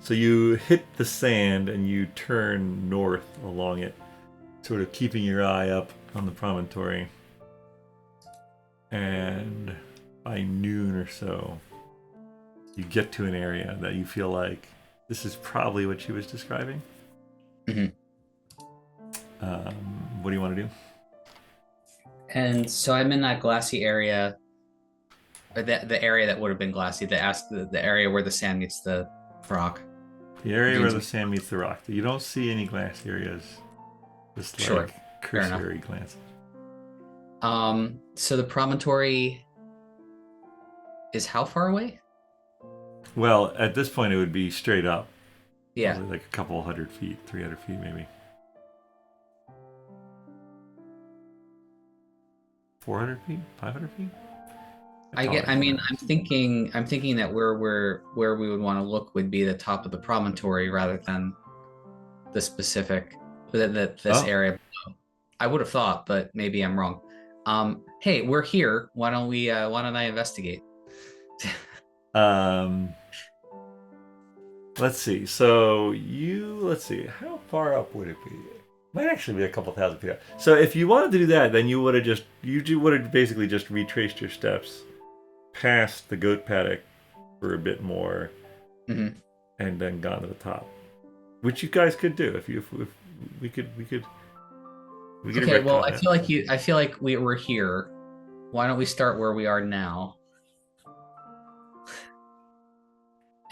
So you hit the sand and you turn north along it, sort of keeping your eye up on the promontory. And by noon or so, you get to an area that you feel like this is probably what she was describing. Mm-hmm. What do you want to do? And so I'm in that glassy area, or the area that would have been glassy, the area where the sand meets the rock. The area where the sand meets the rock. You don't see any glass areas. Just like Sure. cursory glances. So the promontory is how far away? Well, at this point it would be straight up. Yeah. Probably like a couple 100 feet, 300 feet maybe. 400 feet? 500 feet? I'm thinking that where we would want to look would be the top of the promontory rather than the specific this area. I would have thought, but maybe I'm wrong. Hey, we're here. Why don't I investigate? Let's see. So let's see. How far up would it be? Might actually be a couple thousand feet up. So if you wanted to do that, then you would have basically just retraced your steps past the goat paddock for a bit more, mm-hmm. and then gone to the top, which you guys could do if we could. Okay. Well, I feel like we're here. Why don't we start where we are now?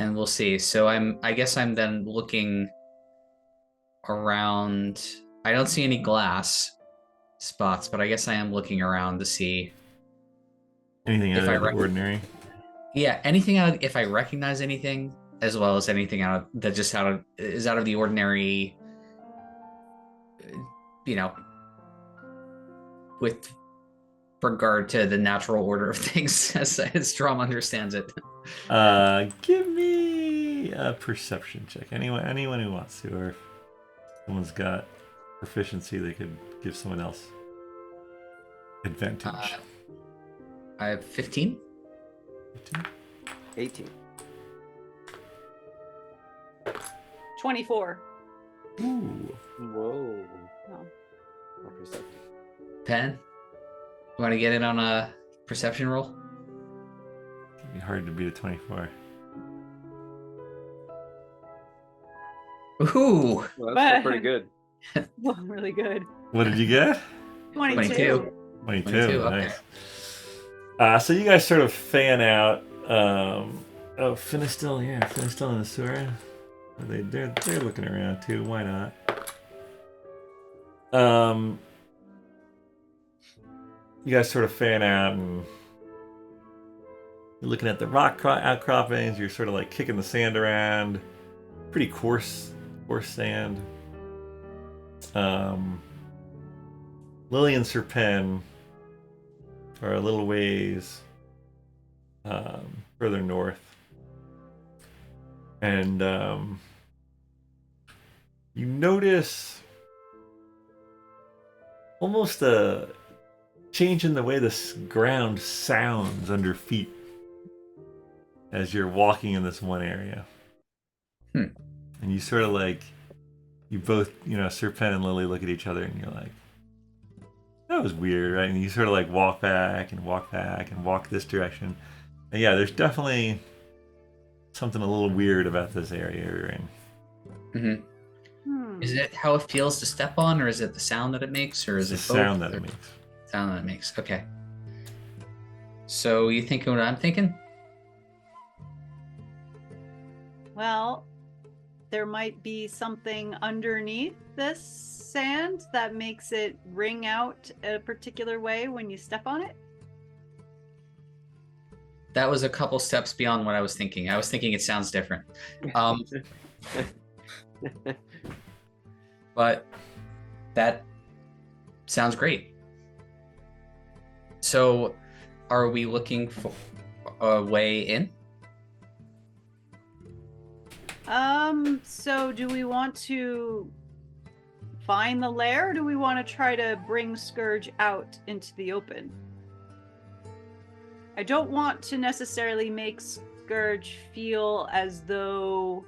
And we'll see. So I guess I'm then looking around. I don't see any glass spots, but I guess I am looking around to see anything out of the ordinary. Yeah, anything if I recognize anything, as well as anything out of the ordinary. With regard to the natural order of things, as Dromm understands it. Give me a perception check. Anyone who wants to, or if someone's got proficiency, they could give someone else advantage. I have 15. 18. 24. Ooh. Whoa. Oh. More perceptive. 10. You want to get in on a perception roll? It'd be hard to beat a 24. Ooh. Well, that's still pretty good. Well, really good. What did you get? 22. 22. Okay. Nice. So you guys sort of fan out. Finn is still in the sewer. They're looking around too. Why not? You guys sort of fan out and you're looking at the rock outcroppings. You're sort of like kicking the sand around. Pretty coarse sand. Lily and Sir Pen are a little ways further north. And you notice almost a change in the way this ground sounds under feet as you're walking in this one area. And you sort of like you both, Serpent and Lily look at each other and you're like, that was weird, right? And you sort of like walk back and walk this direction. And yeah, there's definitely something a little weird about this area you're in. Mm-hmm. Is it how it feels to step on, or is it the sound that it makes, or is it's it the both? Sound that it makes. Sound that it makes. Okay. So you thinking what I'm thinking? Well, there might be something underneath this sand that makes it ring out a particular way when you step on it. That was a couple steps beyond what I was thinking. I was thinking it sounds different. But that sounds great. So are we looking for a way in? So do we want to find the lair, or do we want to try to bring Scourge out into the open? I don't want to necessarily make Scourge feel as though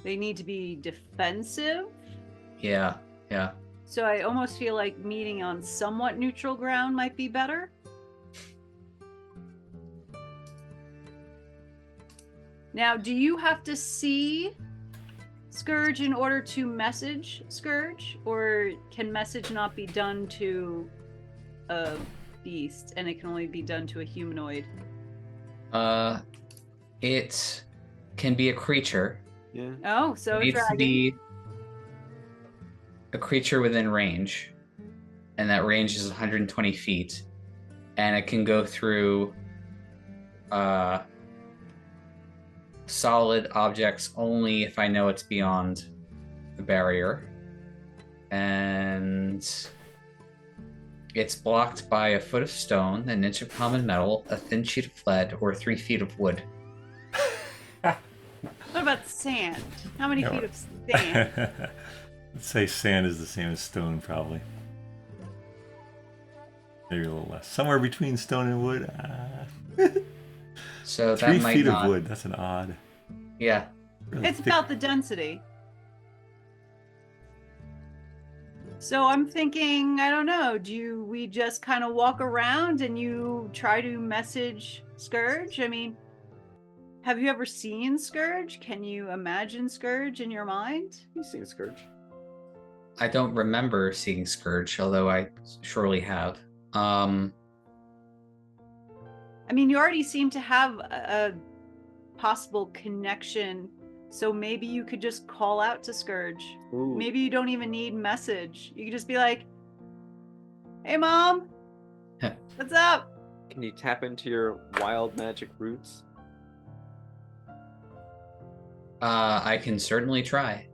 they need to be defensive. Yeah. So I almost feel like meeting on somewhat neutral ground might be better. Now, do you have to see Scourge in order to message Scourge, or can message not be done to a beast and it can only be done to a humanoid? It can be a creature. Yeah. Oh, so It a needs to dragon. be a creature within range, and that range is 120 feet, and it can go through solid objects only if I know it's beyond the barrier, and it's blocked by a foot of stone, an inch of common metal, a thin sheet of lead, or 3 feet of wood. What about sand? How many feet of sand? Let's say sand is the same as stone, probably. Maybe a little less. Somewhere between stone and wood. So 3 that might feet not... of wood. That's an odd. Yeah. Really It's thick. about the density. So I'm thinking, I don't know, do we just kind of walk around and you try to message Scourge? I mean, have you ever seen Scourge? Can you imagine Scourge in your mind? You've seen Scourge. I don't remember seeing Scourge, although I surely have. I mean, you already seem to have a possible connection, so maybe you could just call out to Scourge. Ooh. Maybe you don't even need message. You could just be like, "Hey, Mom, what's up?" Can you tap into your wild magic roots? I can certainly try.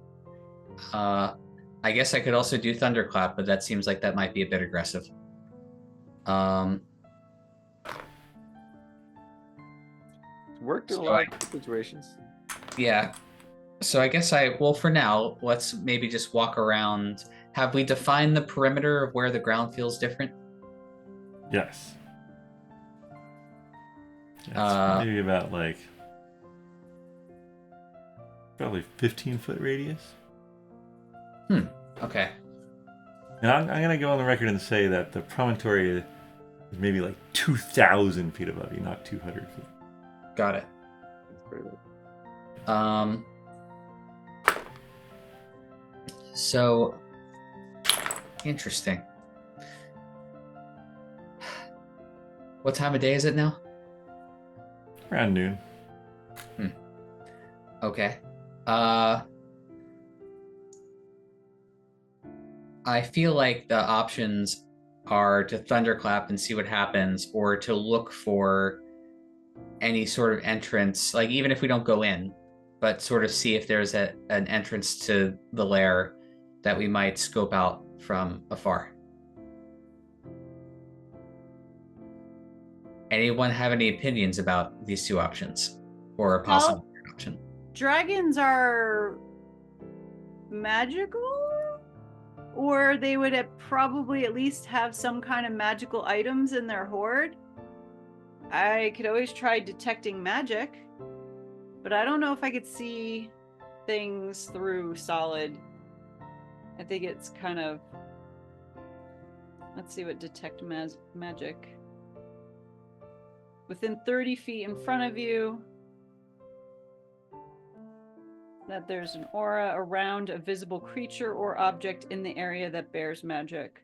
I guess I could also do Thunderclap, but that seems like that might be a bit aggressive. Worked in So a lot of situations. Yeah. So I guess well, for now, let's maybe just walk around. Have we defined the perimeter of where the ground feels different? Yes. Yeah, maybe about probably 15-foot radius. Okay. And I'm going to go on the record and say that the promontory is maybe 2,000 feet above you, not 200 feet. Got it. That's pretty good. So interesting. What time of day is it now? Around noon. Okay. I feel like the options are to thunderclap and see what happens, or to look for any sort of entrance, even if we don't go in, but sort of see if there's an entrance to the lair that we might scope out from afar. Anyone have any opinions about these two options, or a possible third option? Dragons are magical? Or they would probably at least have some kind of magical items in their hoard. I could always try detecting magic, but I don't know if I could see things through solid I think it's kind of. Let's see what detect magic. Within 30 feet in front of you, that there's an aura around a visible creature or object in the area that bears magic.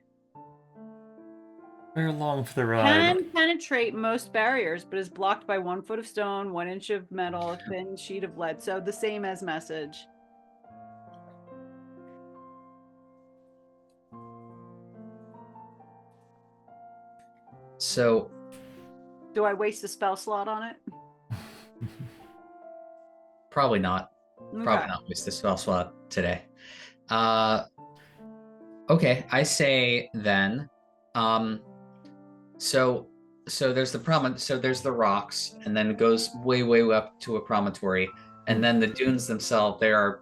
We're along for the ride. Can penetrate most barriers, but is blocked by 1 foot of stone, 1 inch of metal, a thin sheet of lead. So the same as message. So, Do I waste a spell slot on it? probably not. Okay. Probably not waste the spell slot today. Okay, I say then. So there's there's the rocks, and then it goes way up to a promontory, and then the dunes themselves. There are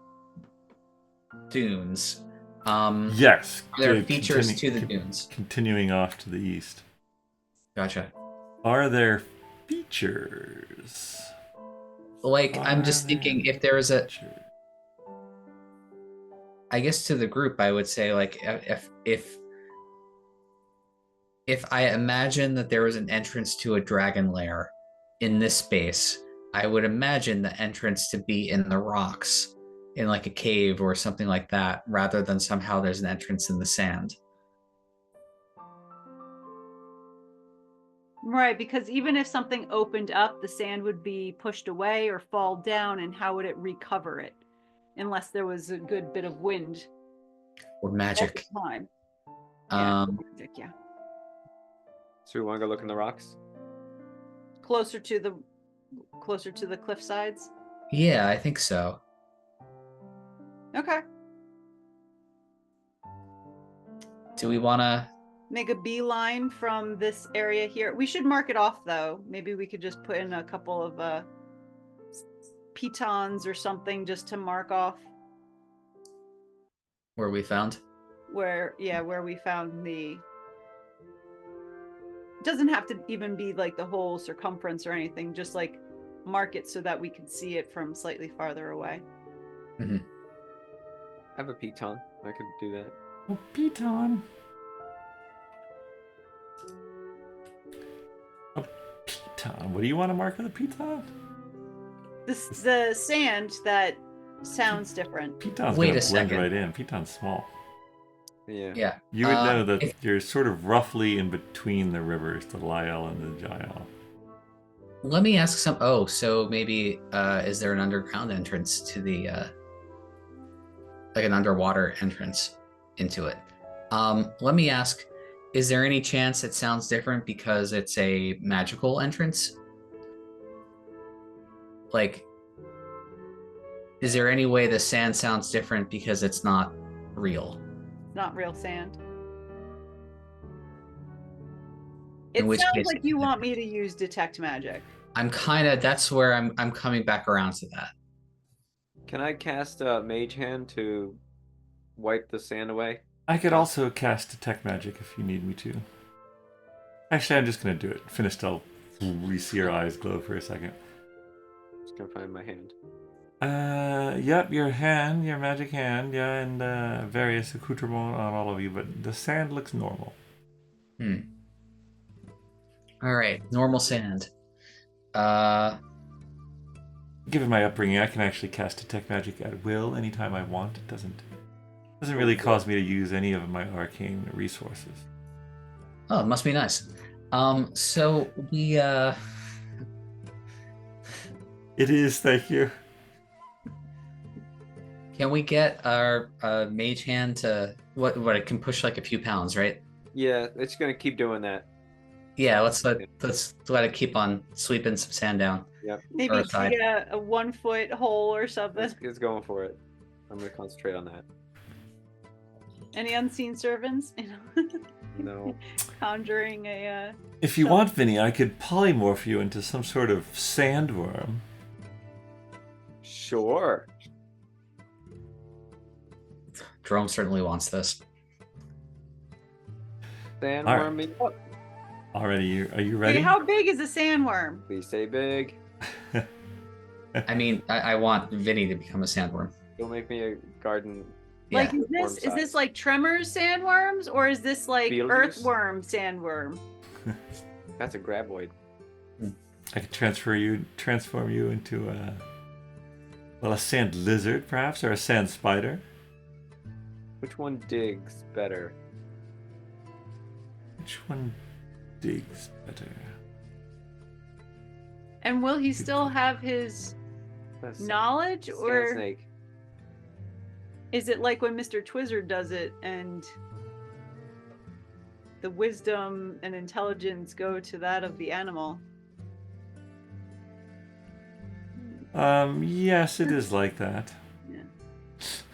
dunes. Yes. There are good. features to the dunes. Continuing off to the east. Gotcha. Are there features? Like, I'm just thinking if there is a. I guess to the group, I would say, like, if I imagine that there was an entrance to a dragon lair in this space, I would imagine the entrance to be in the rocks, in like a cave or something like that, rather than somehow there's an entrance in the sand. Right, because even if something opened up, the sand would be pushed away or fall down, and how would it recover it? Unless there was a good bit of wind. Or At magic. the time. Yeah, magic, yeah. So we want to go look in the rocks? Closer to the cliff sides. Yeah, I think so. Okay. Do we want to... Make a beeline from this area here. We should mark it off, though. Maybe we could just put in a couple of pitons or something just to mark off Where we found? where we found the. It doesn't have to even be like the whole circumference or anything. Just like mark it so that we can see it from slightly farther away. Mm-hmm. I have a piton. I could do that. Oh, piton. A piton. What do you want to mark with a piton? The sand that sounds different. Piton's Wait gonna a blend second. right in. Piton's small. Yeah. Yeah. You would know that if- you're sort of roughly in between the rivers, the Lyell and the Jael. Let me ask some... Oh, so maybe is there an underground entrance to the... like an underwater entrance into it? Let me ask, is there any chance it sounds different because it's a magical entrance? Like, is there any way the sand sounds different because it's not real? Not real sand. In It which sounds case- like you want me to use detect magic. That's where I'm coming back around to that. Can I cast a mage hand to wipe the sand away? I could also cast Detect Magic if you need me to. Actually, I'm just going to do it. Finished, I'll see your eyes glow for a second. Just gonna find my hand. Yep, your hand, your magic hand, yeah, and various accoutrements on all of you, but the sand looks normal. All right, normal sand. Given my upbringing, I can actually cast Detect Magic at will anytime I want. It doesn't really cause me to use any of my arcane resources. Oh, it must be nice. So we It is, thank you. can we get our mage hand to what it can push like a few pounds, right? Yeah, it's gonna keep doing that. Yeah, let's let it keep on sweeping some sand down. Maybe Or side. dig a 1 foot hole or something. It's going for it. I'm gonna concentrate on that. Any unseen servants? No. Conjuring a. If you want, Vinny, I could polymorph you into some sort of sandworm. Sure. Dromm certainly wants this. Sandworm All right. me up. Already, are you ready? Hey, how big is a sandworm? Please say big. I mean, I want Vinny to become a sandworm. Don't make me a garden Like, Yeah. is this like Tremors sandworms, or is this like Beetlejuice? earthworm sandworm? That's a graboid. I could transform you into a sand lizard, perhaps, or a sand spider. Which one digs better? Which one digs better? And will he still have his That's knowledge, sand or snake. is it like when Mr. Twizzard does it and the wisdom and intelligence go to that of the animal? Yes, it is like that. Yeah.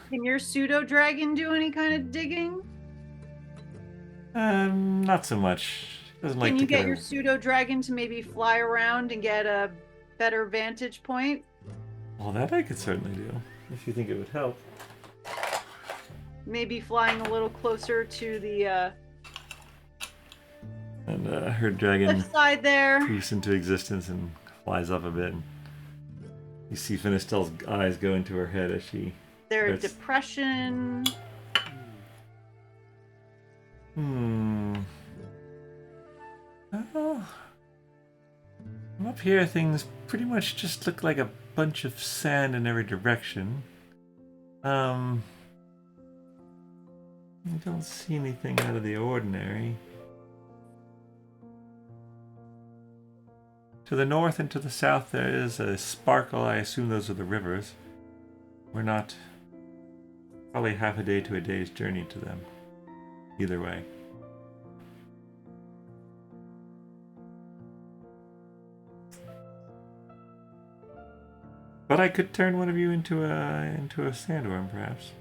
Can your pseudo dragon do any kind of digging? Not so much. Doesn't like Can to you get get your pseudo dragon to maybe fly around and get a better vantage point? Well, that I could certainly do, if you think it would help. Maybe flying a little closer to the And her dragon cliff side there. creeps into existence and flies up a bit. And you see Finistel's eyes go into her head as she... Their That's- depression. Oh. From up here, things pretty much just look like a bunch of sand in every direction. I don't see anything out of the ordinary. To the north and to the south, there is a sparkle. I assume those are the rivers. We're not probably half a day to a day's journey to them. Either way. But I could turn one of you into a sandworm, perhaps.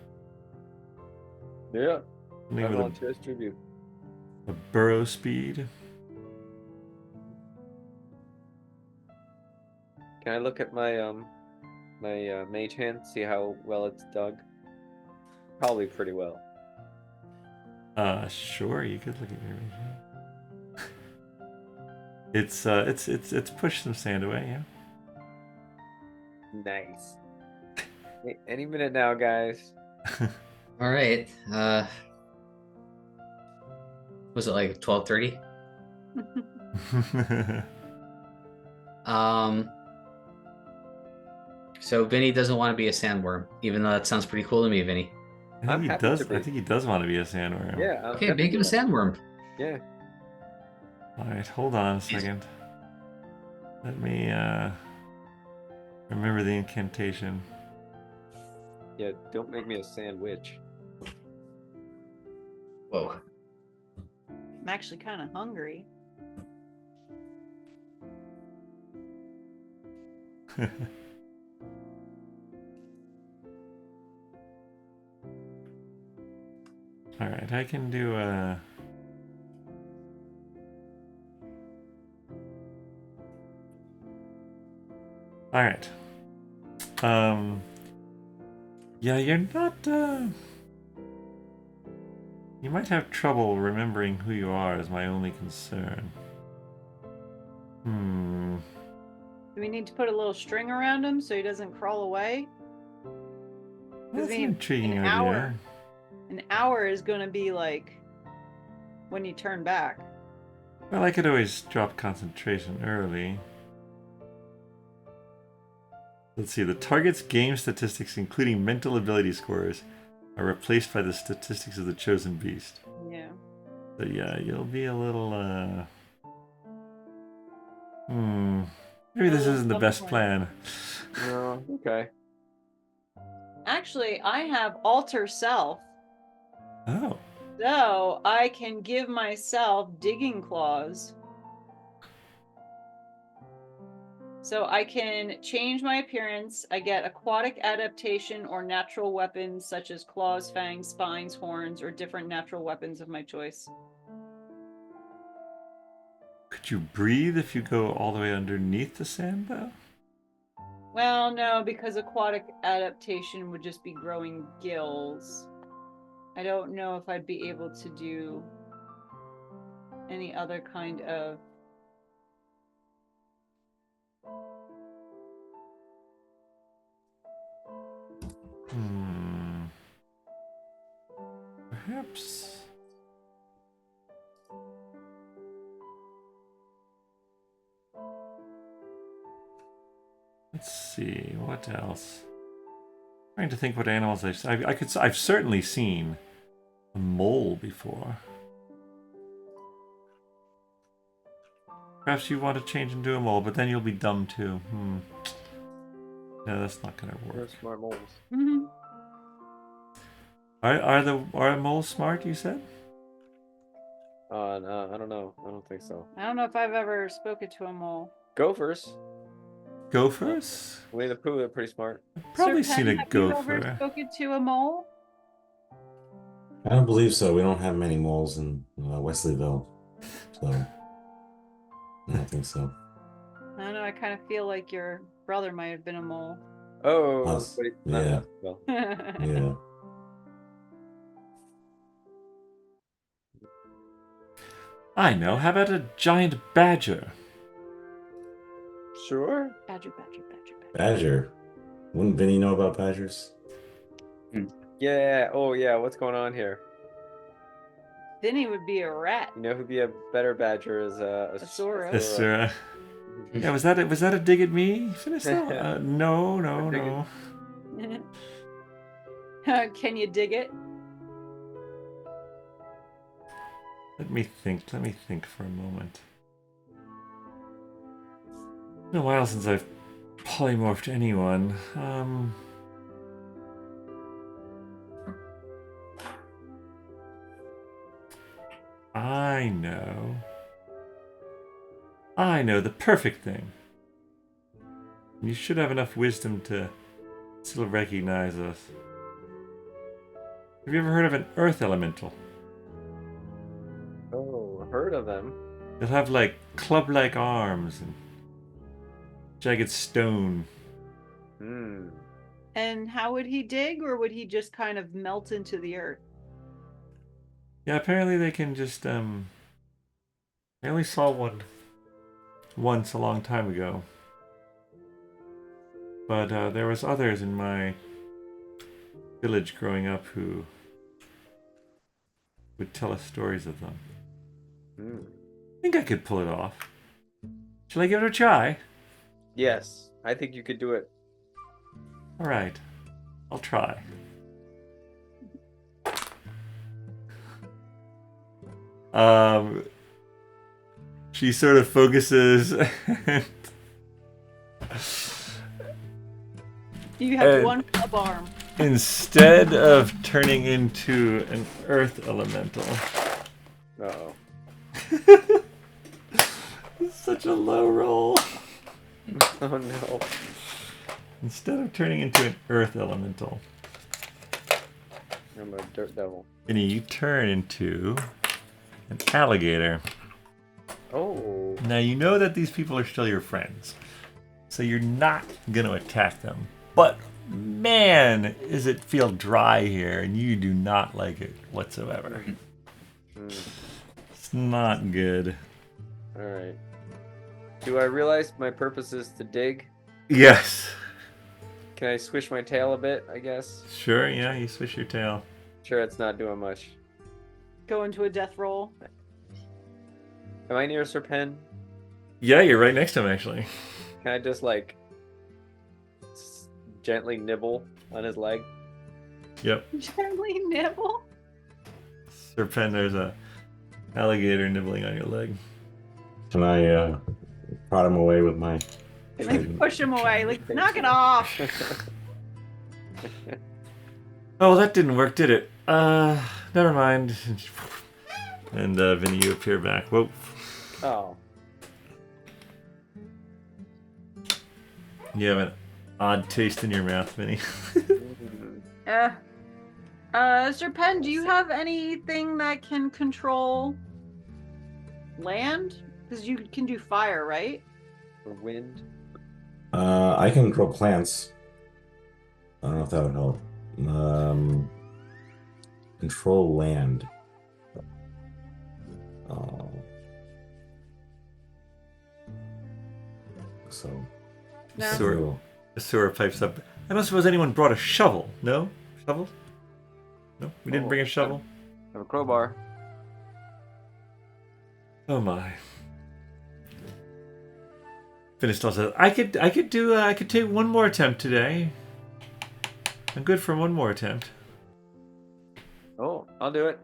Yeah. Something I with volunteer as tribute. a burrow speed. Can I look at my mage hand, see how well it's dug? Probably pretty well. Sure, you could look at your vision. It's pushed some sand away, yeah. Nice. Any minute now, guys. All right. Was it like 12:30? So Vinny doesn't want to be a sandworm, even though that sounds pretty cool to me, Vinny. I'm he happy does. to be. I think he does want to be a sandworm. Yeah. Okay, make him a sandworm. Yeah. All right, hold on a second. Let me remember the incantation. Yeah. Don't make me a sandwich. Whoa. I'm actually kind of hungry. All right, I can do a. All right. Yeah, you're not. You might have trouble remembering who you are. Is my only concern. Do we need to put a little string around him so he doesn't crawl away? That's I an mean, intriguing an idea. hour. An hour is going to be like when you turn back. Well, I could always drop concentration early. Let's see, the target's game statistics, including mental ability scores, are replaced by the statistics of the chosen beast. Yeah. So yeah, you'll be a little, maybe this isn't the best plan. No. Okay. Actually, I have alter self. Oh, So I can give myself digging claws. So I can change my appearance. I get aquatic adaptation or natural weapons such as claws, fangs, spines, horns, or different natural weapons of my choice. could you breathe if you go all the way underneath the sand, though? Well, no, because aquatic adaptation would just be growing gills. I don't know if I'd be able to do any other kind of... perhaps. Let's see, what else? Trying to think what animals I've certainly seen a mole before. Perhaps you want to change into a mole, but then you'll be dumb too. No, that's not gonna They're work. smart moles. Mm-hmm. Are moles smart? You said? No, I don't know. I don't think so. I don't know if I've ever spoken to a mole. Gophers. Gophers? Winnie the Pooh, they're pretty smart. Probably Sir seen Penn, a have you gopher. ever spoken to a mole? I don't believe so. We don't have many moles in Wesleyville, so I don't think so. I don't know. I kind of feel like your brother might have been a mole. Oh, Us. wait, not Yeah. well. Yeah. I know. How about a giant badger? Sure. Badger, badger, badger, badger. Badger. Wouldn't Vinny know about badgers? Yeah. Oh, yeah. What's going on here? Vinny would be a rat. You know who'd be a better badger is a Sora. Yes, yeah, was that a dig at me? Finish that? No. Can you dig it? Let me think for a moment. It's been a while since I've polymorphed anyone. I know the perfect thing. You should have enough wisdom to still recognize us. Have you ever heard of an earth elemental? Oh, heard of them. They'll have like club-like arms and jagged stone. And how would he dig, or would he just kind of melt into the earth? Yeah, apparently they can just I only saw one once a long time ago. But there was others in my village growing up who would tell us stories of them. I think I could pull it off. Shall I give it a try? Yes, I think you could do it. Alright. I'll try. She sort of focuses. You have one club arm. Instead of turning into an earth elemental. Uh-oh. It's such a low roll. Oh no. Instead of turning into an earth elemental, I'm a dirt devil. Vinny, you turn into an alligator. Oh. Now you know that these people are still your friends, so you're not gonna attack them. But man, is it feel dry here, and you do not like it whatsoever. It's not good. Alright. Do I realize my purpose is to dig? Yes. Can I swish my tail a bit, I guess? Sure, yeah, you swish your tail. Sure, it's not doing much. Go into a death roll. Am I near Sir Penn? Yeah, you're right next to him, actually. Can I just, like, gently nibble on his leg? Yep. Gently nibble. Sir Penn, there's a alligator nibbling on your leg. Can I prod him away with my... Like, push him away. Like, knock it off. Oh, that didn't work, did it? Never mind. And Vinny, you appear back. Whoa. Oh. You have an odd taste in your mouth, Vinny. Sir Penn, do you have anything that can control land? Because you can do fire, right? Or wind? I can grow plants. I don't know if that would help. Control land. So... No. The sewer pipes up. I don't suppose anyone brought a shovel, no? Shovel? No? We didn't bring a shovel? crowbar. Oh my. Finished also. I could take one more attempt today. I'm good for one more attempt. Oh, I'll do it.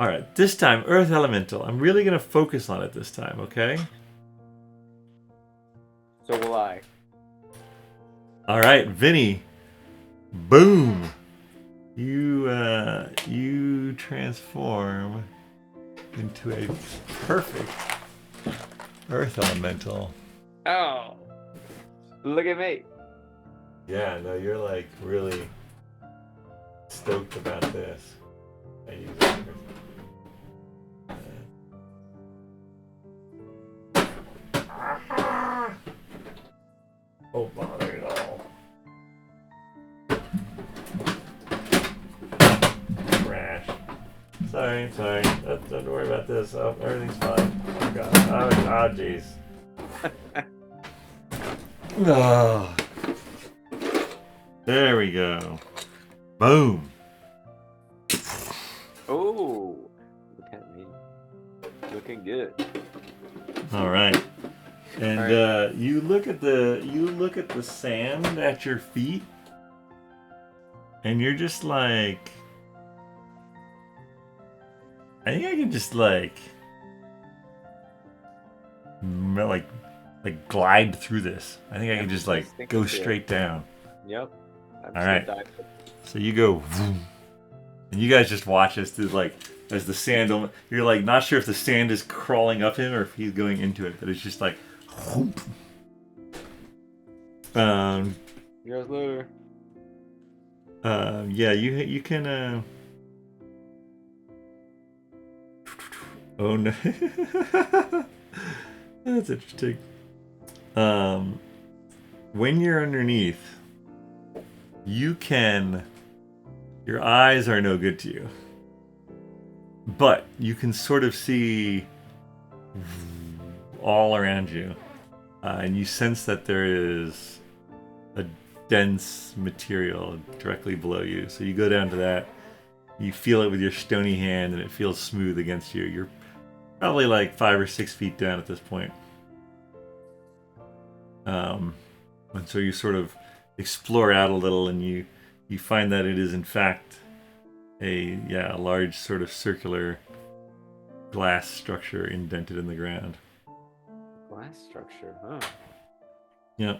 All right, this time Earth Elemental. I'm really gonna focus on it this time, okay? So will I. All right, Vinny. Boom. You transform into a perfect Earth Elemental. Oh, look at me. Yeah, no, you're like really stoked about this. I use oh, bother it all. Crash. Sorry. Don't worry about this. Oh, everything's fine. Oh, God. Oh, jeez. Oh. There we go. Boom. Oh, look at me. Looking good. All right. And All right. you look at the sand at your feet, and you're just like, I think I can just like glide through this. I think I can just like go straight down. Yep. I'm All right. dive. So you go, vroom, and you guys just watch as as the sand. You're like not sure if the sand is crawling up him or if he's going into it, but it's just like. Whoop. You guys later. Yeah, you can. Oh no, that's interesting. When you're underneath, you can. Your eyes are no good to you, but you can sort of see all around you, and you sense that there is a dense material directly below you. So you go down to that, you feel it with your stony hand, and it feels smooth against you. You're probably like 5 or 6 feet down at this point. And so you sort of explore out a little, and you find that it is in fact a large sort of circular glass structure indented in the ground. Glass structure, huh? Yeah.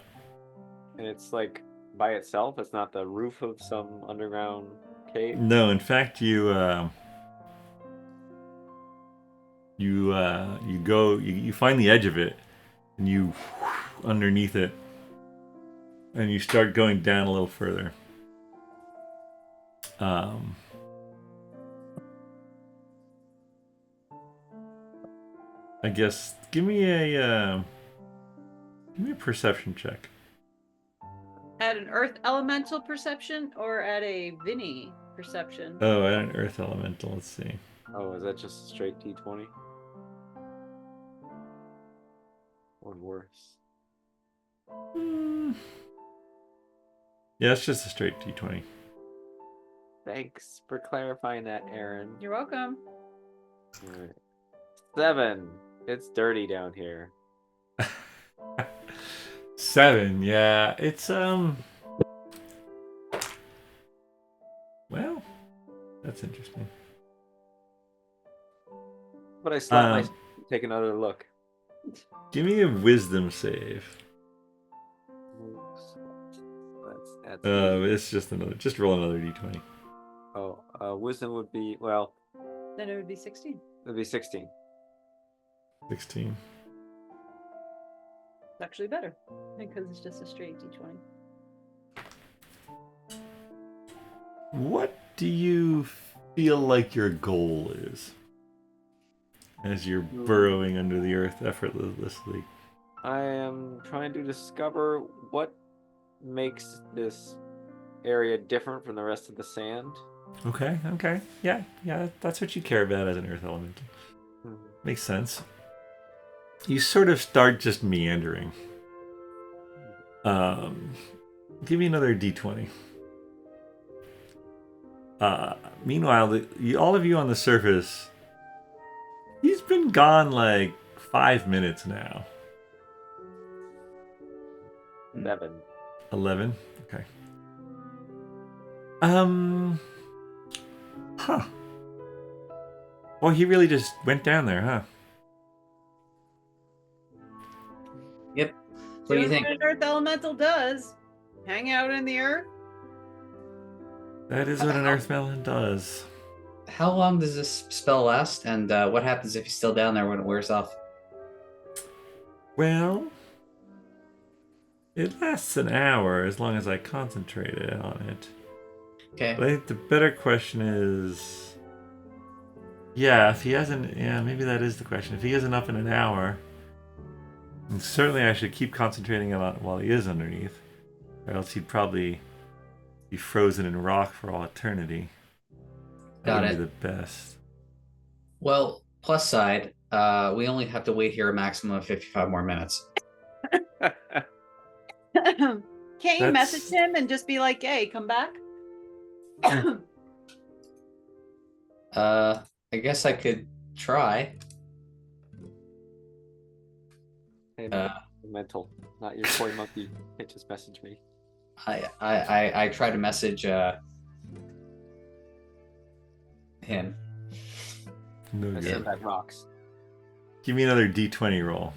And it's like by itself. It's not the roof of some underground cave. No, in fact, you find the edge of it, and you underneath it, and you start going down a little further. I guess give me a perception check. At an earth elemental perception or at a Vinny perception? Oh, at an earth elemental. Let's see. Oh, is that just a straight D20? Or worse? Yeah, it's just a straight D20. Thanks for clarifying that, Erin. You're welcome. All right. 7. It's dirty down here. 7, yeah. It's well, that's interesting. But I slapped take another look. Give me a wisdom save. That's It's just roll another D20. Oh, wisdom would be, well, Then it would be 16. it would be 16. 16. It's actually better because it's just a straight D20. What do you feel like your goal is as you're burrowing under the earth effortlessly? I am trying to discover what makes this area different from the rest of the sand. Okay. Yeah, that's what you care about as an earth elemental. Makes sense. You sort of start just meandering. Give me another D20. Meanwhile, all of you on the surface, he's been gone like 5 minutes now. 7. 11? Okay. Huh. Well, he really just went down there, huh? Yep. What do you think? What an earth elemental does. Hang out in the earth. That is what an earth melon does. How long does this spell last? And what happens if he's still down there when it wears off? Well, it lasts an hour as long as I concentrate on it. Okay. But I think the better question is, yeah, if he hasn't, yeah, maybe that is the question. If he isn't up in an hour, then certainly I should keep concentrating on it while he is underneath, or else he'd probably be frozen in rock for all eternity. That would be the best. Well, plus side, we only have to wait here a maximum of 55 more minutes. Can't you message him and just be like, hey, come back? I guess I could try. Hey, mental, not your toy monkey. It just message me. I try to message him. No I good. send back rocks. Give me another D20 roll.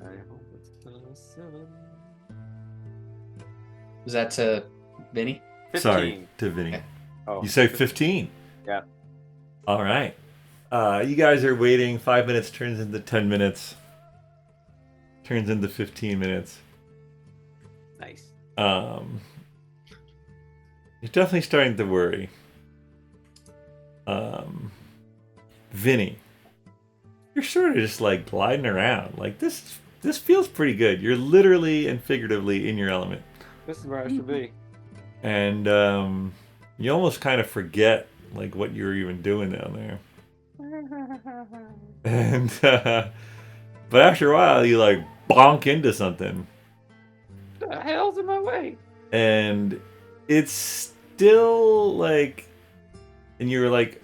I hope it's a 7. Was that to Vinny? 15. Sorry, to Vinny. Okay. Oh, You say 15? Yeah. All right. You guys are waiting. 5 minutes turns into 10 minutes. Turns into 15 minutes. Nice. You're definitely starting to worry. Vinny, you're sort of just like gliding around. Like this feels pretty good. You're literally and figuratively in your element. This is where I should be. And you almost kind of forget like what you were even doing down there. And but after a while you like bonk into something. What the hell's in my way? And it's still like, and you're like,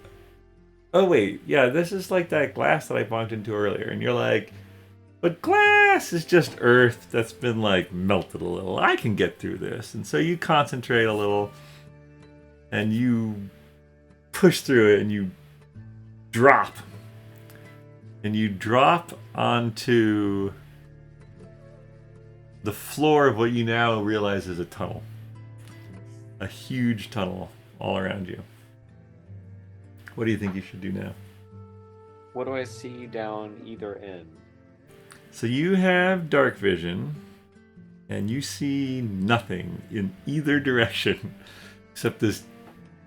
oh wait, yeah, this is like that glass that I bonked into earlier. And you're like, but glass is just earth that's been like melted a little. I can get through this. And so you concentrate a little and you push through it and you drop. And you drop onto the floor of what you now realize is a tunnel. A huge tunnel all around you. What do you think you should do now? What do I see down either end? So you have dark vision, and you see nothing in either direction except this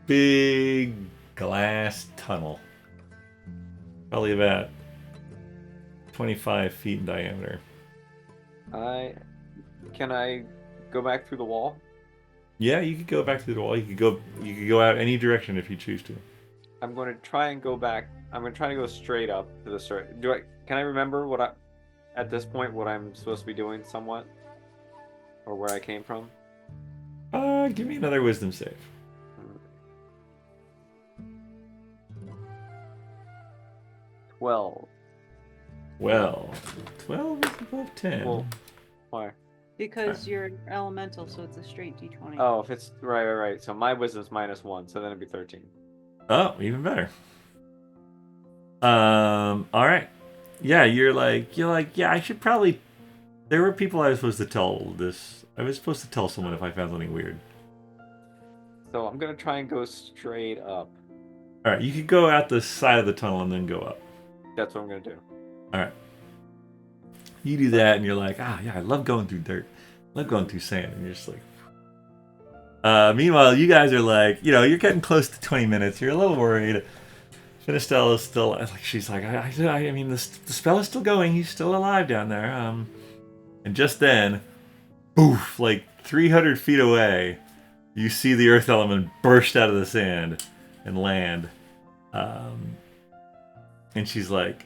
big glass tunnel. Probably about 25 feet in diameter. Can I go back through the wall? Yeah, you could go back through the wall. You could go out any direction if you choose to. I'm going to try and go back. I'm going to try to go straight up to the start. Can I remember at this point what I'm supposed to be doing somewhat? Or where I came from? Give me another wisdom save. Well, 12 is above 10. Well, why? Because you're elemental, so it's a straight d20. Oh, if it's right. So my wisdom's -1, so then it'd be 13. Oh, even better. All right. Yeah, you're like, yeah, I should probably. There were people I was supposed to tell this. I was supposed to tell someone if I found something weird. So I'm gonna try and go straight up. All right, you could go out the side of the tunnel and then go up. That's what I'm gonna do. All right. You do that, and you're like, yeah, I love going through dirt. I love going through sand, and you're just like. Meanwhile, you guys are like, you're getting close to 20 minutes. You're a little worried. Finistelle is still like, she's like, I mean, the spell is still going. He's still alive down there. And just then, poof, like 300 feet away, you see the earth element burst out of the sand and land. And she's like,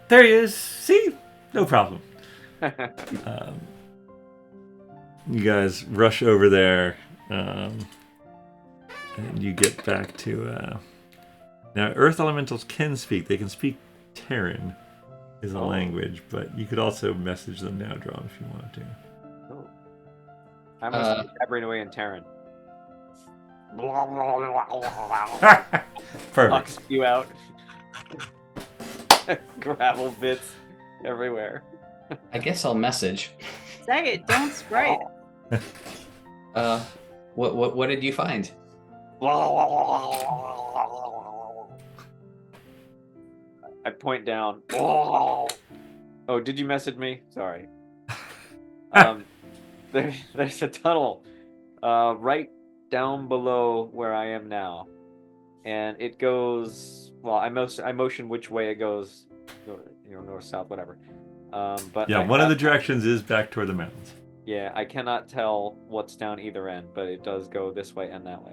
there he is. See? No problem. You guys rush over there. And you get back to now. Earth elementals can speak. They can speak Terran, is a language, but you could also message them now, Dromm, if you wanted to. Oh. I'm gonna start jabbering away in Terran. Perfect. Knocks you out. Gravel bits everywhere. I guess I'll message. Say it, don't sprite. What did you find? I point down. Oh, did you message me? Sorry. There's a tunnel right down below where I am now, and it goes. Well, I motion which way it goes, north, south, whatever. But yeah, one of the directions is back toward the mountains. Yeah, I cannot tell what's down either end, but it does go this way and that way.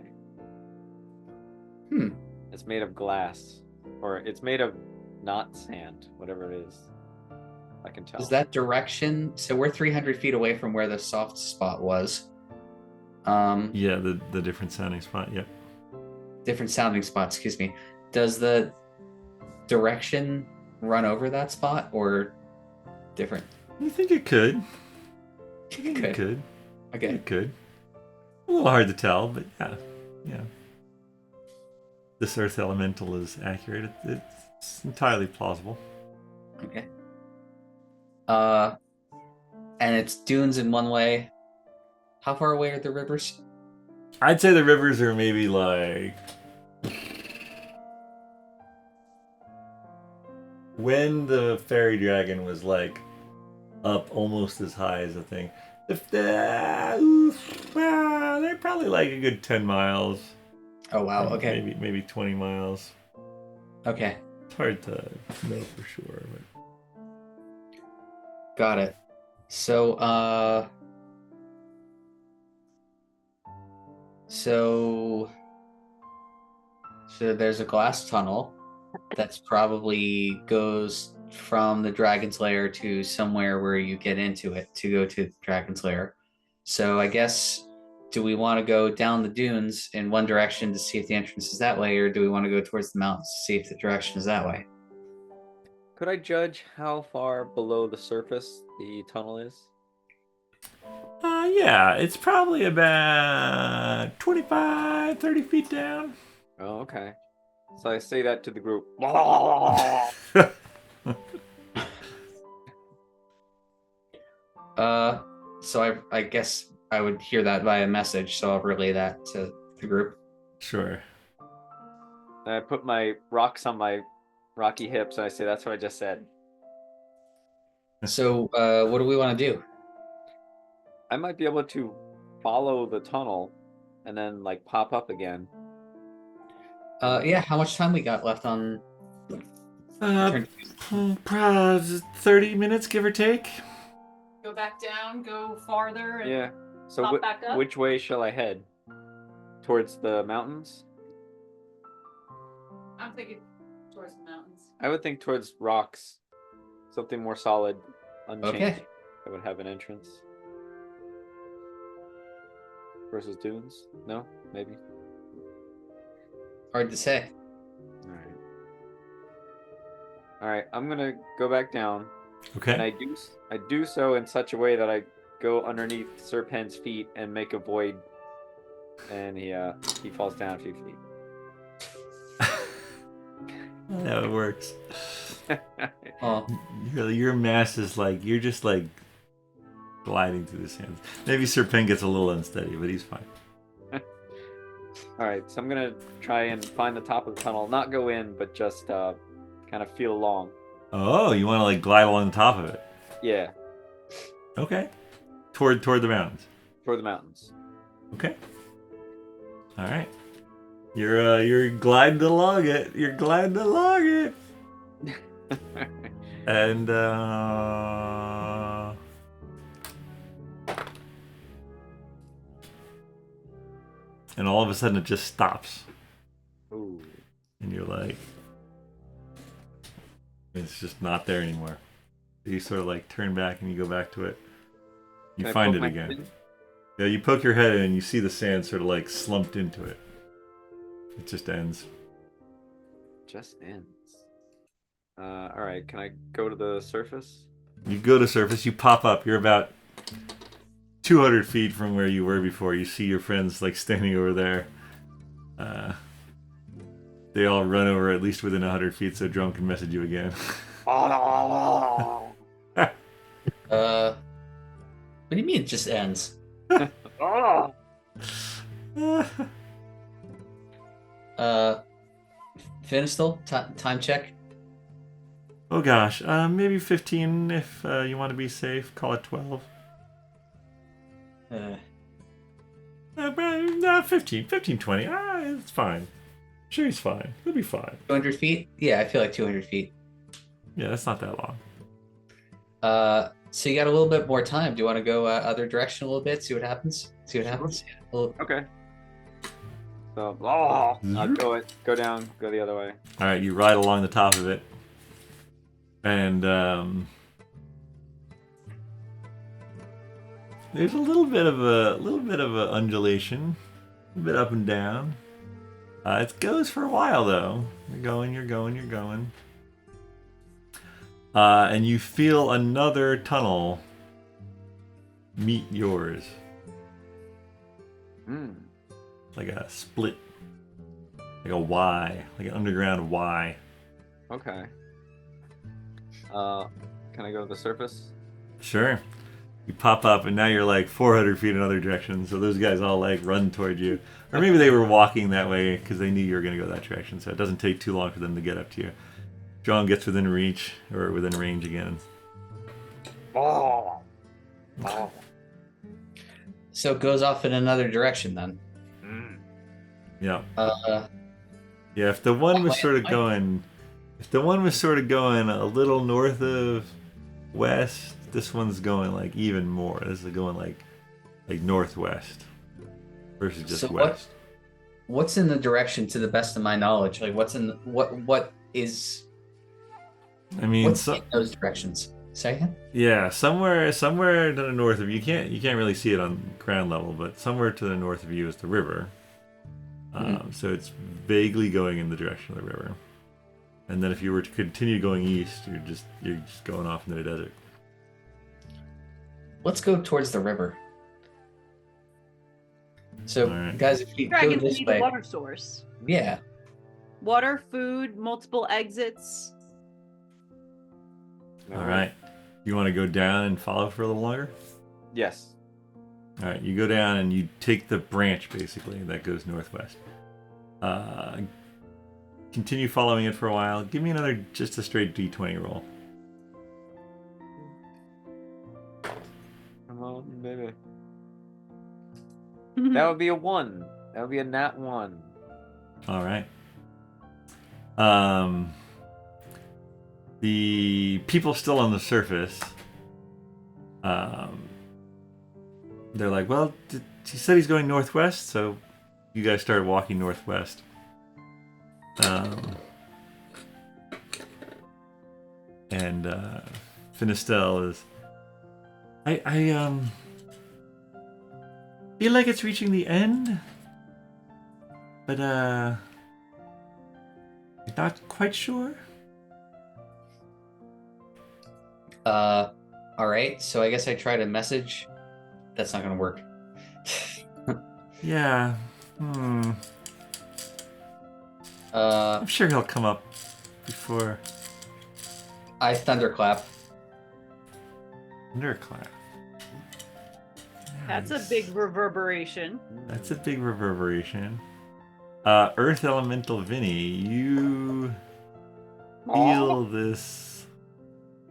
It's made of glass, or it's made of not sand, whatever it is. I can tell. Is that direction? So we're 300 feet away from where the soft spot was. Yeah, the different sounding spot. Yep. Different sounding spots. Excuse me. Does the direction run over that spot or different? I think it could. It could. Okay. It could. A little hard to tell, but yeah. This earth elemental is accurate. It's entirely plausible. Okay. And it's dunes in one way. How far away are the rivers? I'd say the rivers are maybe like when the fairy dragon was like up almost as high as the thing. They're probably like a good 10 miles. Oh wow, okay. Maybe 20 miles. Okay. It's hard to know for sure, but Got it. So there's a glass tunnel that's probably goes from the dragon's lair to somewhere where you get into it to go to the dragon's lair. So I guess, do we want to go down the dunes in one direction to see if the entrance is that way, or do we want to go towards the mountains to see if the direction is that way? Could I judge how far below the surface the tunnel is? yeah, it's probably about 25, 30 feet down. Oh, okay. So I say that to the group. So I guess I would hear that via message, so I'll relay that to the group. Sure. I put my rocks on my rocky hips and I say, that's what I just said. So what do we want to do? I might be able to follow the tunnel and then like pop up again. Yeah, how much time we got left on? 30 minutes, give or take. Go back down, go farther, and Yeah. So pop back up? which way shall I head? Towards the mountains? I'm thinking towards the mountains. I would think towards rocks. Something more solid, unchanged. Okay. That would have an entrance. Versus dunes? No? Maybe? Hard to say. Alright, I'm gonna go back down. Okay. And I do so in such a way that I go underneath Serpent's feet and make a void, and he falls down a few feet. Yeah, it works. Oh, Your mass is like you're just like gliding through the sands. Maybe Serpent gets a little unsteady, but he's fine. Alright, so I'm gonna try and find the top of the tunnel, not go in, but just kind of feel along. Oh, you want to like glide along the top of it? Yeah, Okay. Toward the mountains. toward the mountains. Okay. All right. You're gliding along it. You're gliding along it. And all of a sudden it just stops. Ooh. And you're like, it's just not there anymore. You sort of like turn back and you go back to it. You Can I find poke it my again. head in? Yeah, you poke your head in and you see the sand sort of like slumped into it. It just ends. Just ends. All right. Can I go to the surface? You go to surface. You pop up. You're about 200 feet from where you were before. You see your friends like standing over there. They all run over at least within 100 feet, so Dromm can message you again. What do you mean it just ends? Finistal, time check. Oh gosh, maybe 15 if you want to be safe. Call it 12. 15, 20. It's fine. Sure, he's fine. He'll be fine. 200 feet? Yeah, I feel like 200 feet. Yeah, that's not that long. So you got a little bit more time. Do you want to go other direction a little bit? See what happens? Yeah, a little... Okay. So, I'll go down, go the other way. All right, you ride along the top of it, and there's a little bit of a undulation, a bit up and down. It goes for a while though. You're going. And you feel another tunnel meet yours. Like a split. Like a Y. Like an underground Y. Okay. Can I go to the surface? Sure. You pop up and now you're like 400 feet in another direction, so those guys all like run toward you. Or maybe they were walking that way because they knew you were going to go that direction, so it doesn't take too long for them to get up to you. John gets within reach, or within range again. So it goes off in another direction then. Yeah. Yeah, if the one was sort of going a little north of west, this one's going like even more. This is going like northwest versus just west. What's in the direction, to the best of my knowledge? Like what is? I mean, what's in those directions? Second? Yeah, somewhere to the north of you. You can't really see it on ground level, but somewhere to the north of you is the river. So it's vaguely going in the direction of the river. And then if you were to continue going east, you're just going off into the desert. Let's go towards the river. So, right. Guys, if you go Dragons this need way, a water source. yeah. Water, food, multiple exits. All right. You want to go down and follow for a little longer? Yes. All right. You go down and you take the branch basically that goes northwest. Continue following it for a while. Give me another just a straight D20 roll. Come on, baby. That would be a 1. That would be a nat 1. All right. The people still on the surface. They're like, well, he said he's going northwest, so you guys start walking northwest. And Finistel is. I feel like it's reaching the end, but not quite sure. All right. So I guess I try to message. That's not going to work. Yeah. I'm sure he'll come up before. I thunderclap. Thunderclap. That's a Nice. big reverberation. That's a big reverberation. Earth Elemental Vinny, you feel this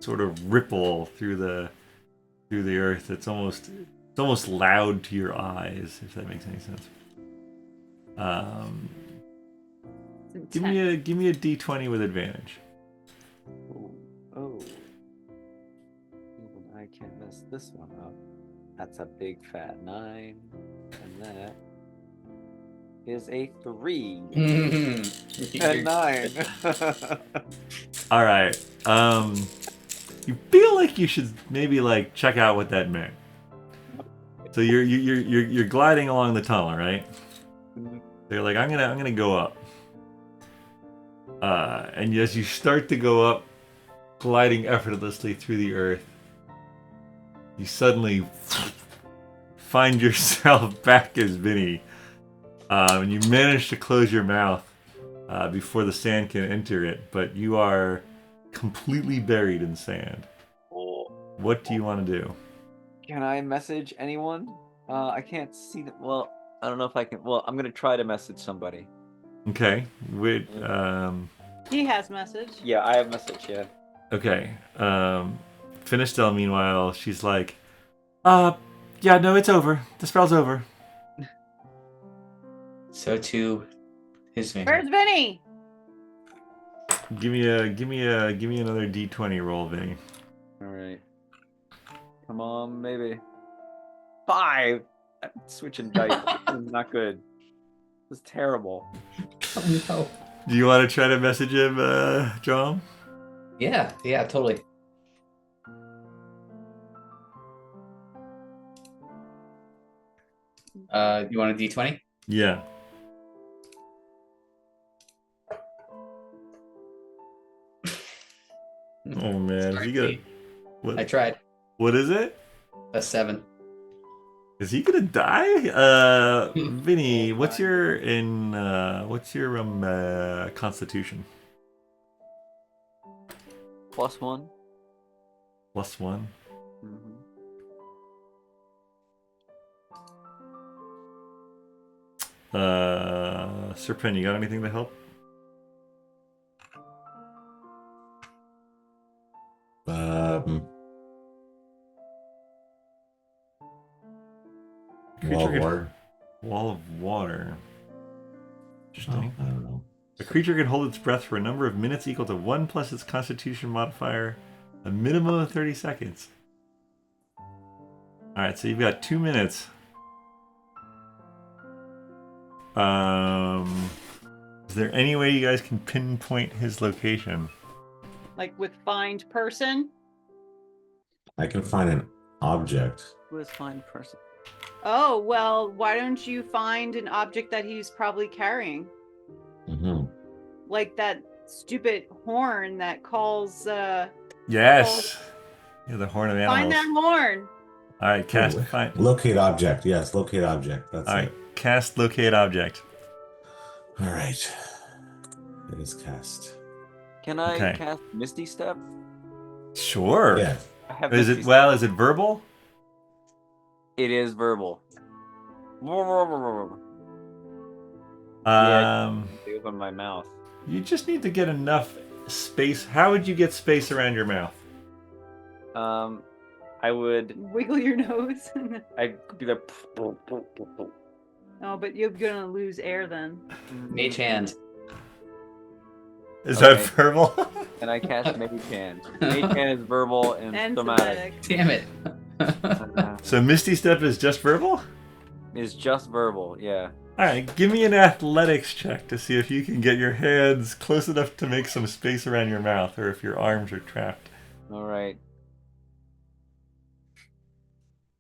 sort of ripple through the earth. It's almost loud to your eyes, if that makes any sense. It's Give me a D20 with advantage. Oh. Even I can't mess this one up. That's a big fat 9. And that is a 3. And 9. All right. You feel like you should maybe like check out what that meant. So you're gliding along the tunnel, right? They're like, I'm gonna go up. And as you start to go up, gliding effortlessly through the earth, you suddenly find yourself back as Vinny. And you manage to close your mouth before the sand can enter it, but you are completely buried in sand. What do you want to do? Can I message anyone? I can't see them. Well, I don't know if I can. Well, I'm gonna try to message somebody. Okay. He has message. Yeah, I have message. Yeah. Okay. Finistel, meanwhile, she's like, yeah, no, it's over. The spell's over. So too is Vinny. Where's Vinny? Give me another D20 roll, Vinny. All right. Come on, maybe. 5. I'm switching dice. This is not good. This is terrible. Oh, no. Do you want to try to message him, Dromm? Yeah, totally. You want a D20? Yeah. Oh man, is he gonna? What, I tried. what is it? A 7. Is he gonna die? Vinny, what's your constitution? +1. +1. Mm-hmm. Serpent, you got anything to help? Wall of water. Wall of water. Interesting. I don't know. A creature can hold its breath for a number of minutes equal to 1 plus its constitution modifier, a minimum of 30 seconds. Alright, so you've got 2 minutes. Is there any way you guys can pinpoint his location? Like with find person? I can find an object. Who is find person? Oh, well, why don't you find an object that he's probably carrying? Mm-hmm. Like that stupid horn that calls, Yes! Yeah, the horn of animals. find that horn. Alright, cast find. Locate object. Yes, locate object. That's Alright, it. cast locate object. All right. It is cast. Can I Okay. cast Misty Step? Sure. Yeah. I have Is Misty it is it verbal? It is verbal. They open my mouth. You just need to get enough space. How would you get space around your mouth? I would. Wiggle your nose. I'd be like. Oh, but you're gonna lose air then. Mage hand. Is Okay. that verbal? And I cast Mage Hand. Mage Hand is verbal and And somatic. Damn it. So Misty Step is just verbal? Is just verbal, yeah. Alright, give me an athletics check to see if you can get your hands close enough to make some space around your mouth or if your arms are trapped. All right.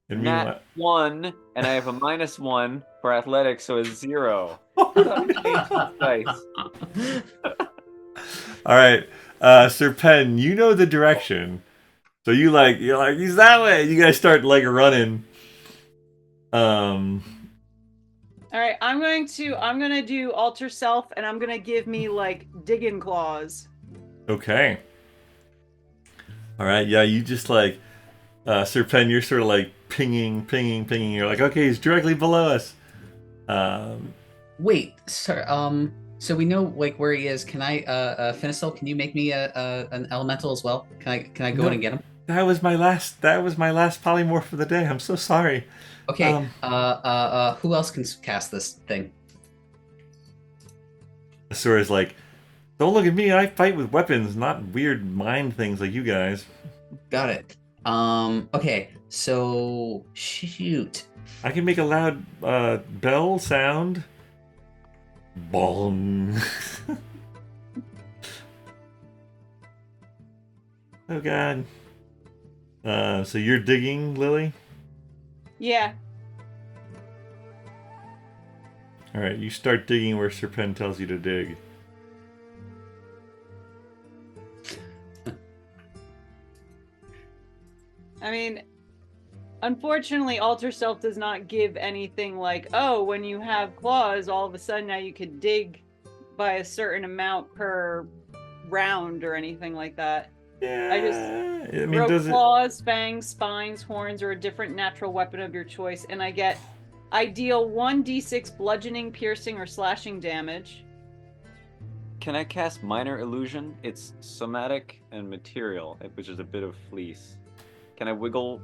And Nat 1, and I have a -1 for athletics, so it's 0. Nice. Alright, Serpen, you know the direction. So you're like, he's that way. You guys start like running. All right, I'm gonna do alter self, and I'm gonna give me like digging claws. Okay. Alright, yeah, you just like, Serpen, you're sort of like pinging. You're like, okay, he's directly below us. Wait, sir. So we know like where he is. Can I, Finistel, can you make me an elemental as well? Can I go in and get him? That was my last polymorph for the day. I'm so sorry. Okay. Who else can cast this thing? Asura's like, don't look at me. I fight with weapons, not weird mind things like you guys. Got it. Okay. So shoot. I can make a loud bell sound. Bong. Oh god. So you're digging, Lily? Yeah. All right, you start digging where Serpent tells you to dig. I mean, unfortunately, Alter Self does not give anything like, oh, when you have claws, all of a sudden now you could dig by a certain amount per round or anything like that. Yeah, I mean, Wrote does it? claws, fangs, spines, horns, or a different natural weapon of your choice, and I deal 1d6 bludgeoning, piercing, or slashing damage. Can I cast Minor Illusion? It's somatic and material, which is a bit of fleece. Can I wiggle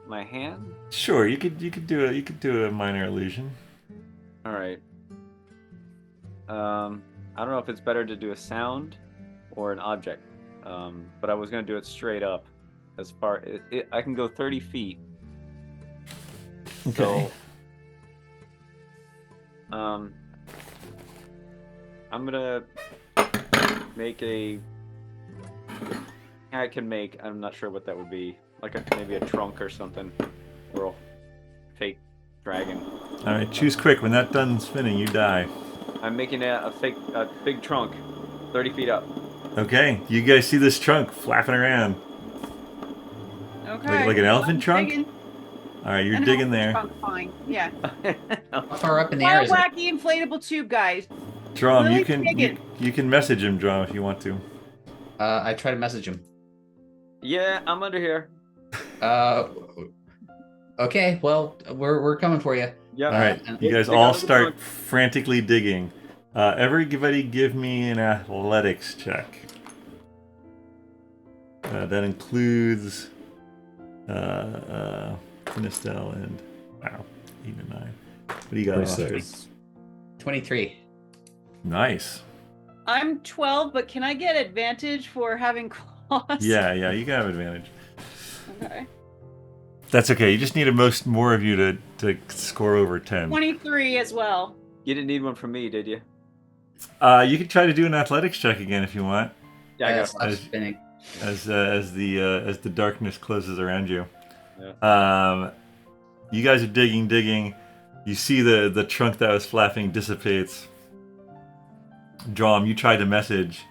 my hand? Sure, you could do a minor illusion. All right. I don't know if it's better to do a sound or an object, but I was gonna do it straight up. As far I can go 30 feet. Okay. So, I'm gonna make I'm not sure what that would be. Like maybe a trunk or something, or a fake dragon. All right, choose quick. When that done spinning, you die. I'm making a big trunk, 30 feet up. Okay, you guys see this trunk flapping around. Okay. Like an elephant trunk? Digging. All right, you're An digging elephant there. trunk, fine. Yeah. How far up in the air Wild is it? wacky inflatable tube, guys. Dromm, Lily's you can digging. you can message him, Dromm, if you want to. I try to message him. Yeah, I'm under here. Okay, well, we're coming for you. Yeah. All right, you guys Dig all out of the start trunk. frantically digging. Everybody, give me an athletics check. That includes Finistel and 8 and 9. What do you got, 26. Oscar? 23. Nice. I'm 12, but can I get advantage for having claws? Yeah, you can have advantage. Okay. That's okay. You just need more of you to score over 10. 23 as well. You didn't need one from me, did you? You could try to do an athletics check again if you want, Yeah, I got Stop As- spinning. as the darkness closes around you. Yeah. You guys are digging. You see the trunk that was flapping dissipates. Dromm, you tried to message,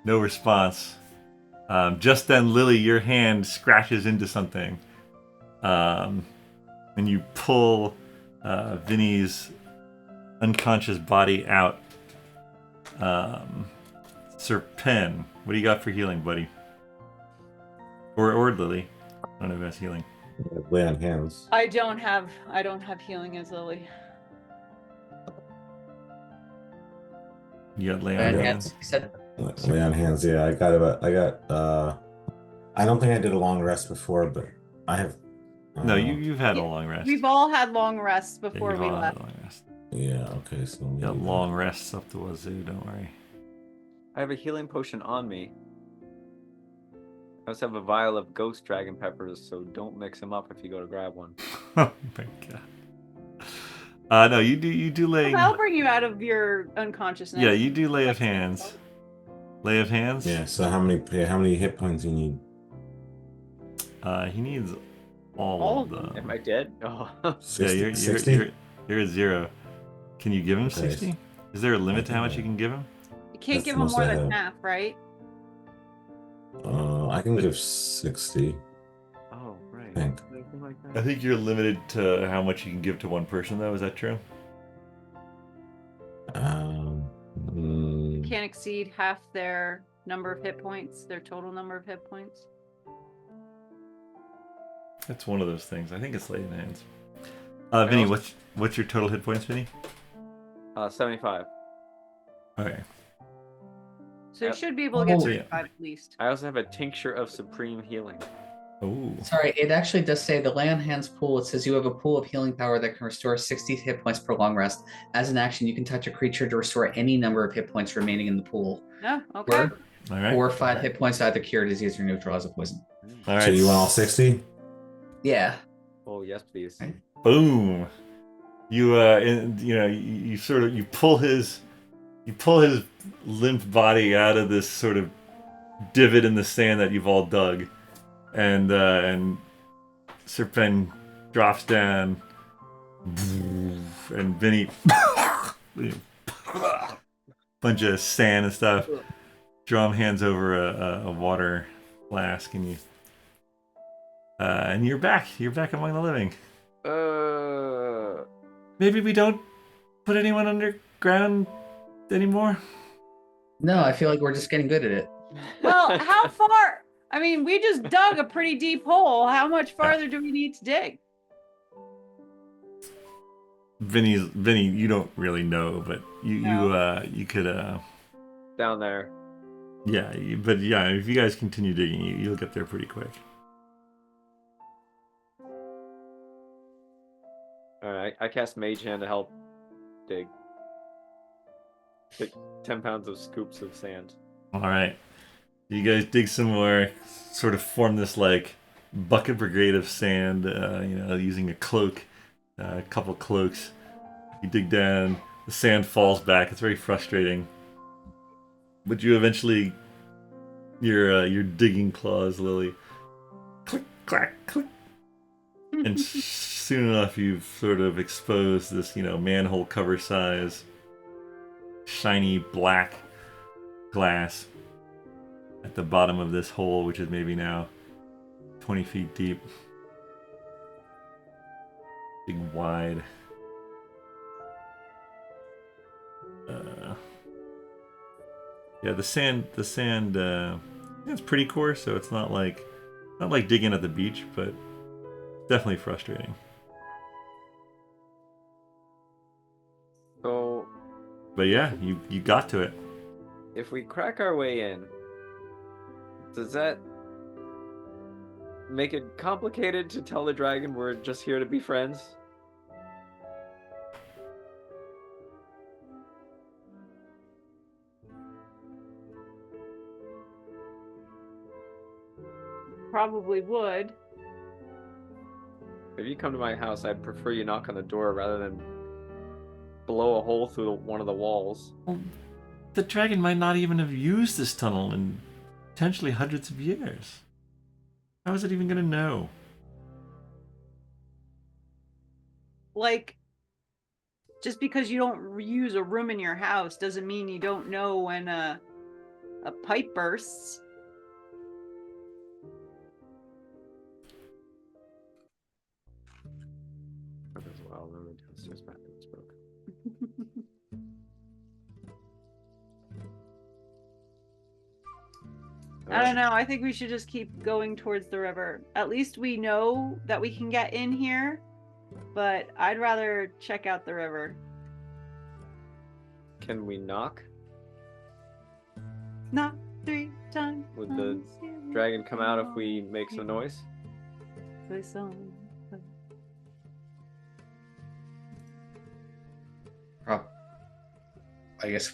no response. Just then, Lily, your hand scratches into something, and you pull Vinny's unconscious body out. Sir Penn, what do you got for healing, buddy? Or Lily? I don't know who has healing. Lay on hands. I don't have healing as Lily. You got lay on And hands. you said Lay on hands. Yeah, I got. I don't think I did a long rest before, but I have. No, you've had a long rest. We've all had long rests Yeah, before you've we all had left. a long rest. Yeah. Okay. So You got maybe- long rests up the wazoo. Don't worry. I have a healing potion on me. I also have a vial of ghost dragon peppers, so don't mix them up if you go to grab one. Oh my god. No, you do lay. I'll bring you out of your unconsciousness. Yeah, you do lay of hands. Lay of hands. Yeah. So how many hit points do you need? He needs all All of of them. them. Am I dead? Oh. 60, Yeah, 60? you're at 0. Can you give him Okay. 60? Is there a limit to how much you can give him? You can't That's give the them most more I than have. half, right? I can give 60. Oh, right. I think. Anything like I that? think you're limited to how much you can give to one person, though. Is that true? Can't exceed half their number of hit points, their total number of hit points. That's one of those things. I think it's lay in hands. Vinny, what's your total hit points, Vinny? 75. Okay. So you Yep. should be able to get Oh, yeah. 35 at least. I also have a tincture of supreme healing. Ooh. Sorry, it actually does say the lay on hands pool. It says you have a pool of healing power that can restore 60 hit points per long rest. As an action, you can touch a creature to restore any number of hit points remaining in the pool. No? Okay. All right. Or 5 hit points to either cure disease or neutralize a poison. All right. So you want all 60? Yeah. Oh, yes, please. Right. Boom. You you sort of pull his limp body out of this sort of divot in the sand that you've all dug, and Serpent drops down, and Vinny bunch of sand and stuff. Dromm hands over a water flask, and you're back. You're back among the living. Maybe we don't put anyone underground anymore. No, I feel like we're just getting good at it. Well, how far? I mean, we just dug a pretty deep hole. How much farther do we need to dig? Vinny, you don't really know, but you could down there. Yeah, if you guys continue digging, you'll get there pretty quick. All right, I cast Mage Hand to help dig. Take 10 pounds of scoops of sand. All right, you guys dig some more, sort of form this like bucket brigade of sand. Using a cloak, a couple cloaks. You dig down, the sand falls back. It's very frustrating. But you eventually, your digging claws, Lily, click, clack, click, and soon enough you've sort of exposed this, manhole cover size, shiny black glass at the bottom of this hole, which is maybe now 20 feet deep, big wide. Yeah, the sand, it's pretty coarse, so it's not like digging at the beach, but definitely frustrating. So, but yeah, you got to it. If we crack our way in, does that make it complicated to tell the dragon we're just here to be friends? Probably would. If you come to my house, I'd prefer you knock on the door rather than blow a hole through one of the walls. Well, the dragon might not even have used this tunnel in potentially hundreds of years. How is it even going to know? Like, just because you don't use a room in your house doesn't mean you don't know when a pipe bursts. As well, the downstairs bathroom's broken. I don't know. I think we should just keep going towards the river. At least we know that we can get in here, but I'd rather check out the river. Can we knock? Knock 3 times. Would the dragon come out if we make some noise? I guess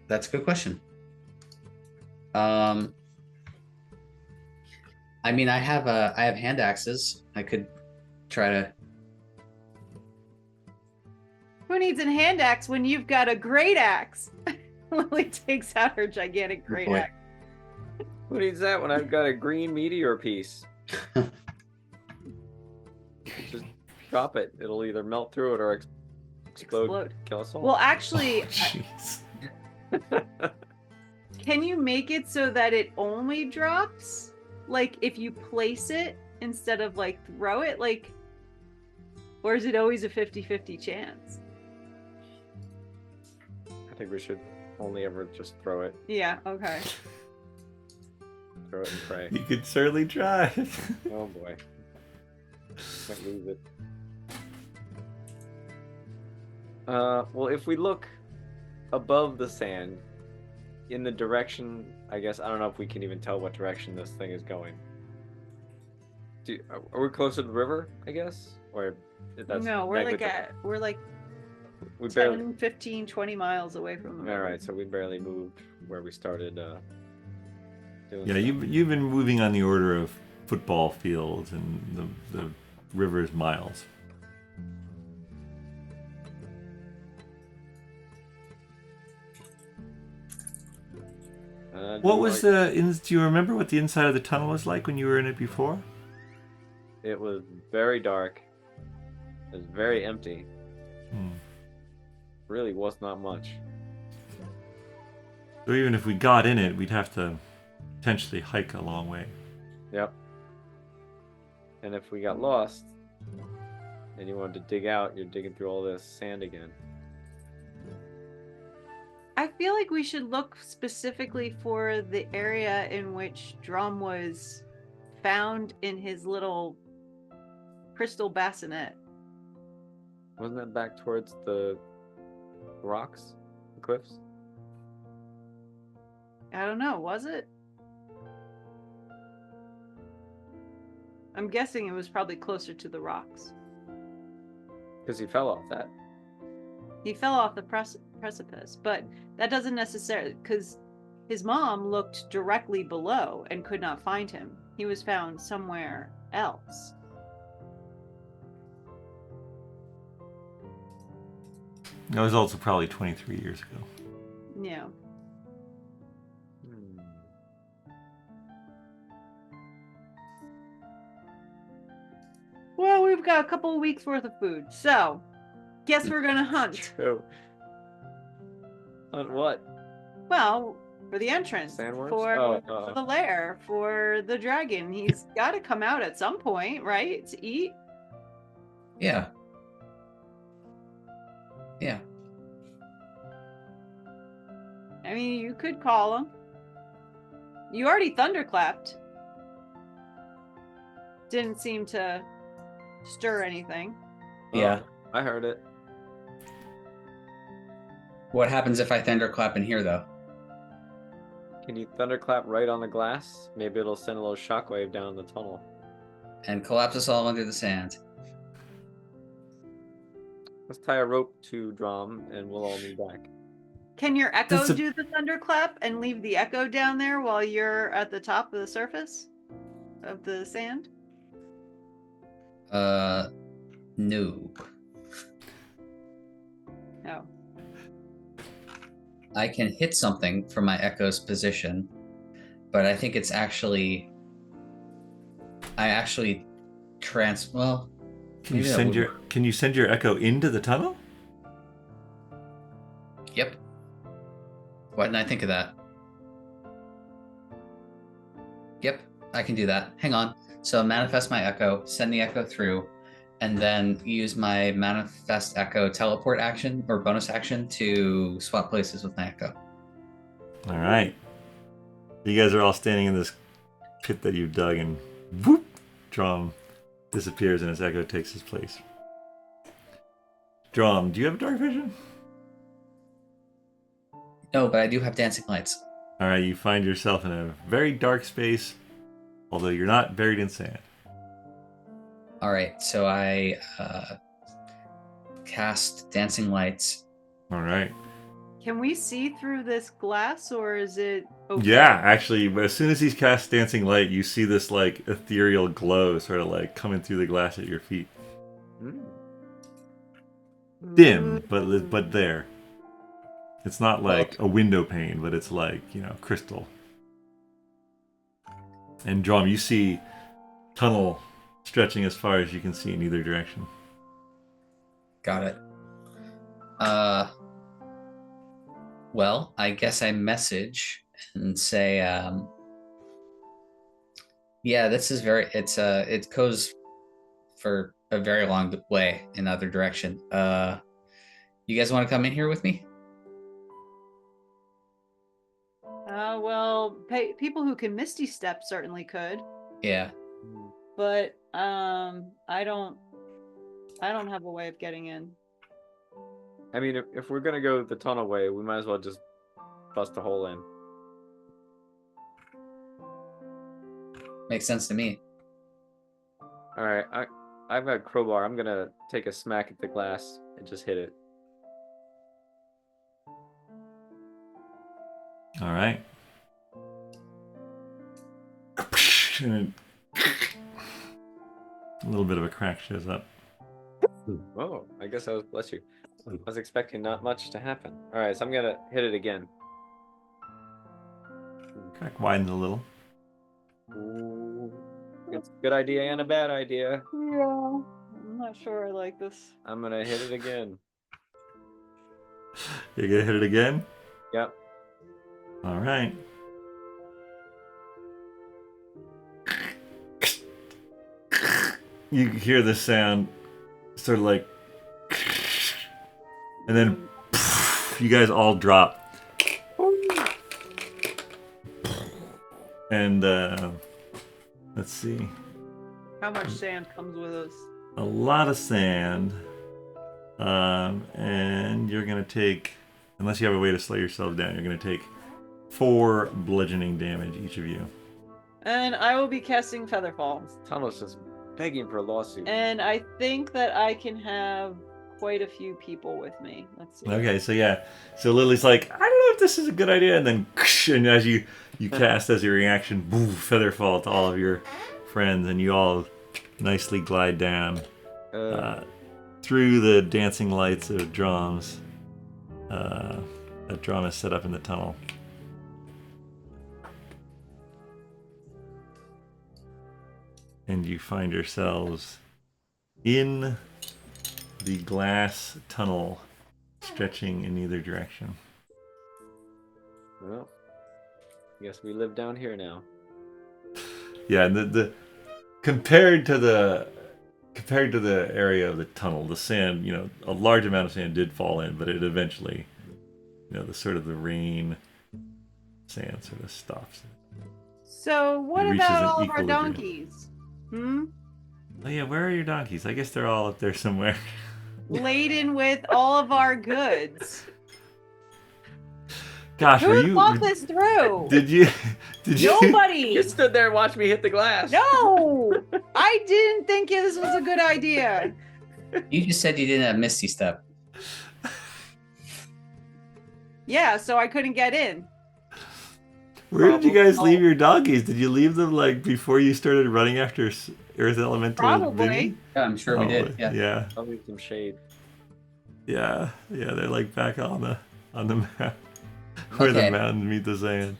that's a good question. I mean, I have hand axes. I could try to. Who needs a hand axe when you've got a great axe? Lily takes out her gigantic great axe. Who needs that when I've got a green meteor piece? Just drop it. It'll either melt through it or explode. Kill us all. Well, actually, Jeez. can you make it so that it only drops? Like, if you place it instead of, like, throw it? Like, or is it always a 50-50 chance? I think we should only ever just throw it. Yeah, okay. Throw it and pray. You could certainly try. Oh boy. Might lose it. Well, if we look above the sand, in the direction, I guess, I don't know if we can even tell what direction this thing is going. Are we closer to the river, I guess? Or that's No, we're like we 10, barely 15, 20 miles away from the river. Alright, so we barely moved where we started doing Yeah, stuff. you've been moving on the order of football fields, and the river is miles. What was do you remember what the inside of the tunnel was like when you were in it before? It was very dark. It was very empty. really was not much. So even if we got in it, we'd have to potentially hike a long way. Yep. And if we got lost and you wanted to dig out, you're digging through all this sand again. I feel like we should look specifically for the area in which Dromm was found in his little crystal bassinet. Wasn't that back towards the rocks? The cliffs? I don't know, was it? I'm guessing it was probably closer to the rocks. Because he fell off that. He fell off the precipice, but that doesn't necessarily, because his mom looked directly below and could not find him. He was found somewhere else. That was also probably 23 years ago. Yeah. Well, we've got a couple of weeks worth of food, so guess we're gonna hunt. True. On what? Well, for the entrance, Sandworms? for the lair, for the dragon. He's got to come out at some point, right? To eat. Yeah. Yeah. I mean, you could call him. You already thunderclapped. Didn't seem to stir anything. Yeah. I heard it. What happens if I thunderclap in here, though? Can you thunderclap right on the glass? Maybe it'll send a little shockwave down the tunnel. And collapse us all under the sand. Let's tie a rope to Dromm and we'll all move back. Can your echo That's a- do the thunderclap and leave the echo down there while you're at the top of the surface of the sand? No. No. I can hit something from my echo's position, but I think it's actually... well... Can you maybe that send would your work. Can you send your echo into the tunnel? Yep. Why didn't I think of that? Yep, I can do that. Hang on. So manifest my echo, send the echo through, and then use my manifest echo teleport action or bonus action to swap places with my echo. All right. You guys are all standing in this pit that you dug, and whoop, Dromm disappears, and his echo takes his place. Dromm, do you have dark vision? No, but I do have dancing lights. All right, you find yourself in a very dark space, although you're not buried in sand. All right, so I cast dancing lights. All right. Can we see through this glass, or is it okay? Yeah, actually, as soon as he's cast dancing light, you see this like ethereal glow sort of like coming through the glass at your feet. Dim, but there. It's not like a window pane, but it's like, crystal. And Dromm, you see tunnel stretching as far as you can see in either direction. Got it. Well, I guess I message and say, yeah, this is it goes for a very long way in other direction. You guys want to come in here with me? Well, people who can Misty Step certainly could, Yeah. but I don't have a way of getting in. I mean, if we're gonna go the tunnel way, we might as well just bust a hole in. Makes sense to me. All right, I've got a crowbar. I'm gonna take a smack at the glass and just hit it. All right. And a little bit of a crack shows up. Oh, I guess bless you. I was expecting not much to happen. All right, so I'm gonna hit it again. Crack widens a little. Ooh, it's a good idea and a bad idea. Yeah, I'm not sure I like this. I'm gonna hit it again. You gonna hit it again? Yep. All right. You hear the sound, sort of like, and then you guys all drop. And let's see, How much sand comes with us? a lot of sand. And you're gonna take, unless you have a way to slow yourself down, you're gonna take 4 bludgeoning damage, each of you. And I will be casting Featherfall. Tunnel's just begging for a lawsuit. And I think that I can have quite a few people with me. Let's see. Okay, so yeah, so Lily's like, I don't know if this is a good idea, and then, and as you cast as your reaction, boom, Featherfall to all of your friends, and you all nicely glide down through the dancing lights of drums that Dromm has set up in the tunnel. And you find yourselves in the glass tunnel stretching in either direction. Well, I guess we live down here now. Yeah, and the compared to the area of the tunnel, the sand, a large amount of sand did fall in, but it eventually, the sort of the rain sand sort of stops. So what It reaches about an all of our equilibrium. donkeys? Hmm? Oh yeah, where are your donkeys? I guess they're all up there somewhere. Laden with all of our goods. Gosh, were Who you? thought this through? Did you? Nobody. You stood there and watched me hit the glass. No, I didn't think this was a good idea. You just said you didn't have Misty Step. Yeah, so I couldn't get in. Where did you guys leave your donkeys? Did you leave them like before you started running after Earth Elemental? Probably. Vinny? Yeah, I'm sure we did. Yeah. Yeah. I'll leave some shade. Yeah. They're like back on the map where Okay. the mountains meet the sand.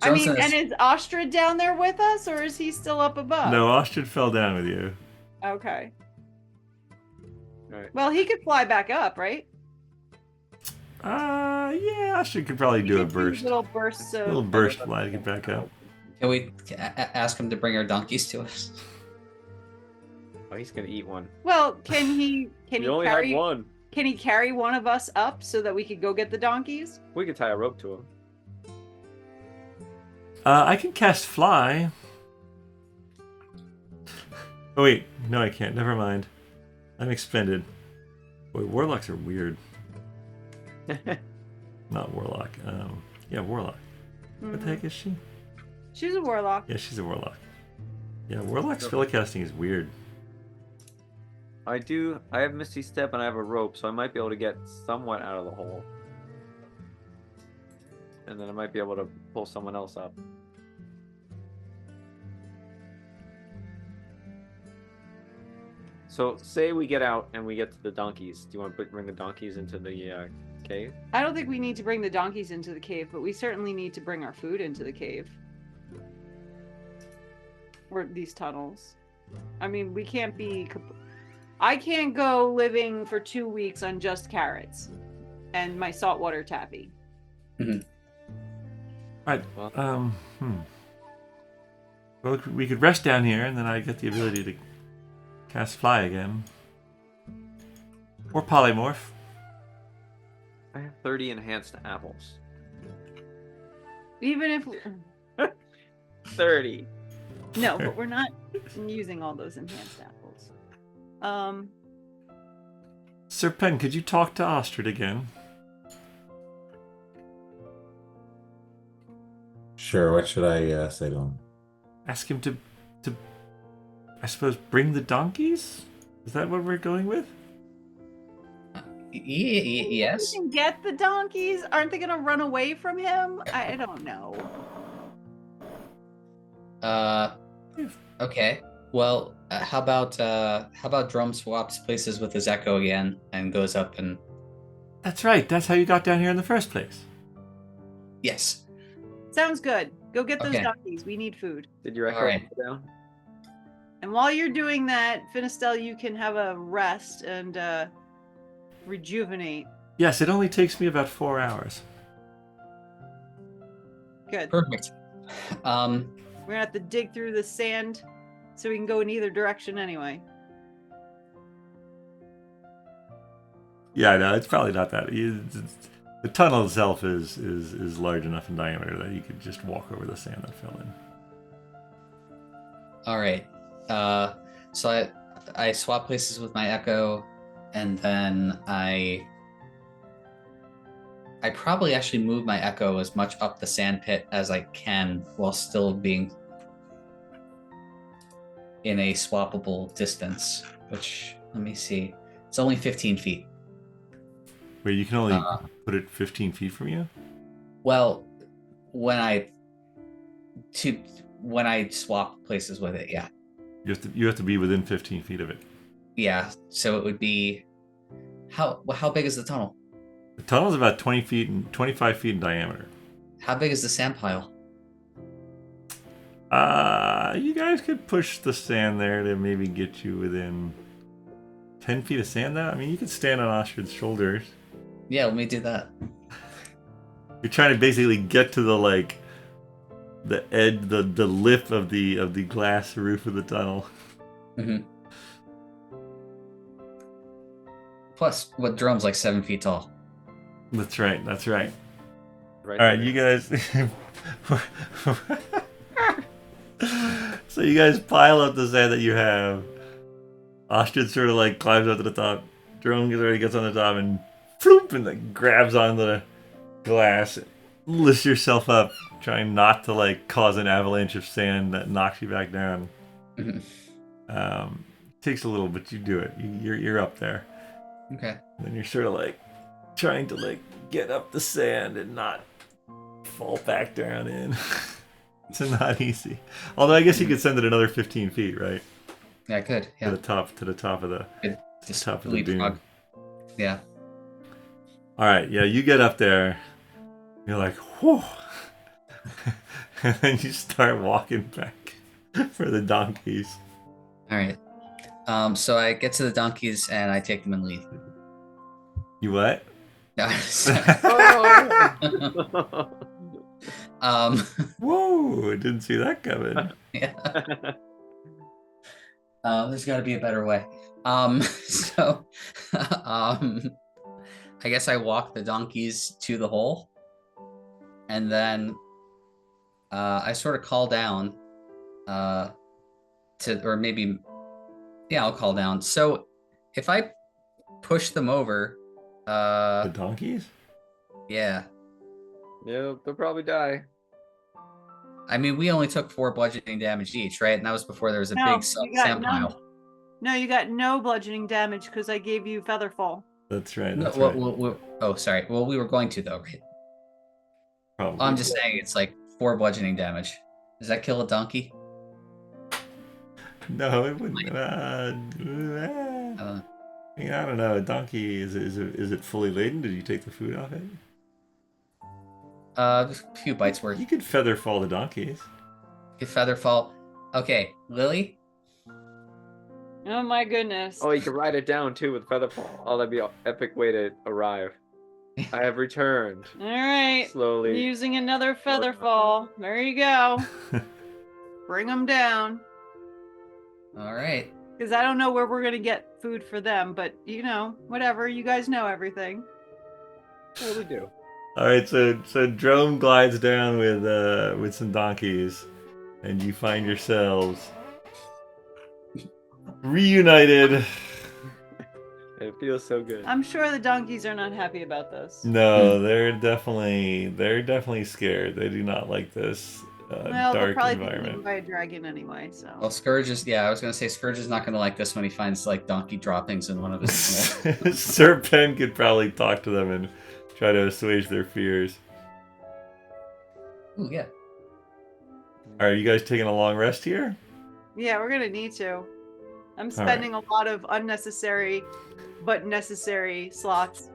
I mean, Johnson and is Ostrid down there with us, or is he still up above? No, Ostrid fell down with you. Okay. All right. Well, he could fly back up, right? Yeah, Ostrid could probably He do a could burst. Little bursts A of. little burst fly to get back up. Can we ask him to bring our donkeys to us? Oh, he's gonna eat one. Well, can he You only carry? had one. Can he carry one of us up so that we could go get the donkeys? We could tie a rope to him. I can cast fly. Oh wait, no I can't. Never mind. I'm expended. Boy, warlocks are weird. Not warlock. Yeah, warlock. What the heck is she? She's a warlock. Yeah, she's a warlock. Yeah, warlock spellcasting is weird. I have Misty Step and I have a rope, so I might be able to get somewhat out of the hole. And then I might be able to pull someone else up. So, say we get out and we get to the donkeys. Do you want to bring the donkeys into the cave? I don't think we need to bring the donkeys into the cave, but we certainly need to bring our food into the cave. Or these tunnels. I mean, we can't be... I can't go living for 2 weeks on just carrots and my saltwater taffy. Right. Well, Well, we could rest down here, and then I get the ability to cast fly again. Or polymorph. I have 30 enhanced apples. Even if... 30. No, but we're not using all those enhanced apples. Sir Pen, could you talk to Ostrid again? Sure, what should I say to him? Ask him to, I suppose, bring the donkeys? Is that what we're going with? Yes. We can get the donkeys. Aren't they going to run away from him? I don't know. Okay. Well, how about Dromm swaps places with his echo again and goes up and... That's right. That's how you got down here in the first place. Yes. Sounds good. Go get those Okay. donkeys. We need food. Did your echo Alright. go down? And while you're doing that, Finistel, you can have a rest and rejuvenate. Yes, it only takes me about 4 hours. Good. Perfect. We're gonna have to dig through the sand so we can go in either direction anyway. Yeah, no, it's probably not that. The tunnel itself is large enough in diameter that you could just walk over the sand that fell in. All right. So I swap places with my echo, and then I probably actually move my echo as much up the sand pit as I can while still being in a swappable distance, which, let me see, it's only 15 feet. Wait, you can only put it 15 feet from you? Well, when I swap places with it, yeah. You have to be within 15 feet of it. Yeah, so it would be, how big is the tunnel? The tunnel's about 25 feet in diameter. How big is the sand pile? You guys could push the sand there to maybe get you within 10 feet of sand now. I mean, you could stand on Ostrud's shoulders. Yeah, let me do that. You're trying to basically get to the edge, the lip of the glass roof of the tunnel. Mm-hmm. Plus, what Dromm's like 7 feet tall. That's right. Right. All right, you guys. So you guys pile up the sand that you have. Ostrud sort of climbs up to the top. Dromm gets on the top and floop, and grabs onto the glass. Lifts yourself up, trying not to cause an avalanche of sand that knocks you back down. Mm-hmm. Takes a little, but you do it. You're up there. Okay. And then you're sort of trying to get up the sand and not fall back down in. It's not easy. Although I guess you could send it another 15 feet, right? Yeah, I could. Yeah. To the top of the Just top of the dune. leapfrog. Yeah. All right, yeah, you get up there. You're like, whew. And then you start walking back for the donkeys. All right. So I get to the donkeys and I take them and leave. You what? No, Whoa, I didn't see that coming. yeah. There's got to be a better way. So, I guess I walk the donkeys to the hole, and then I sort of call down, I'll call down. So, if I push them over, The donkeys? yeah. Yeah, they'll probably die. I mean, we only took 4 bludgeoning damage each, right? And that was before there was a big sand pile. No, you got no bludgeoning damage because I gave you Featherfall. That's right. No, That's right. oh, sorry. Well, we were going to, though, right? Probably. I'm just saying it's 4 bludgeoning damage. Does that kill a donkey? No, it wouldn't. I don't know. A donkey, is it fully laden? Did you take the food off it? Just a few bites worth. You could feather fall the donkeys. Get Featherfall. Okay, Lily? Oh my goodness. Oh, you can ride it down too with Featherfall. Oh, that'd be an epic way to arrive. I have returned. All right. Slowly. Using another Featherfall. There you go. Bring them down. All right. Because I don't know where we're going to get food for them, but whatever. You guys know everything. Yeah, we do. All right, so Dromm glides down with some donkeys, and you find yourselves reunited. It feels so good. I'm sure the donkeys are not happy about this. No, they're definitely scared. They do not like this Well, they'll dark probably be environment. eaten by a dragon anyway, so. Well, Scourge is, I was going to say Scourge is not going to like this when he finds, donkey droppings in one of his... Sir Penn could probably talk to them and try to assuage their fears. Ooh, yeah. Are you guys taking a long rest here? Yeah, we're going to need to. I'm spending a lot of unnecessary but necessary slots.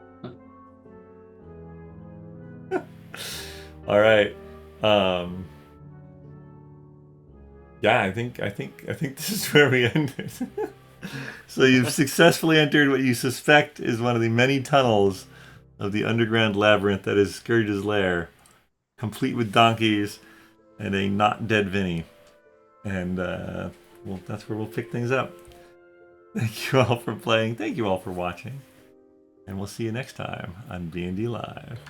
All right. Yeah, I think this is where we ended. So you've successfully entered what you suspect is one of the many tunnels of the underground labyrinth that is Scourge's lair, complete with donkeys and a not dead Vinny. And well, that's where we'll pick things up. Thank you all for playing. Thank you all for watching. And we'll see you next time on BND Live.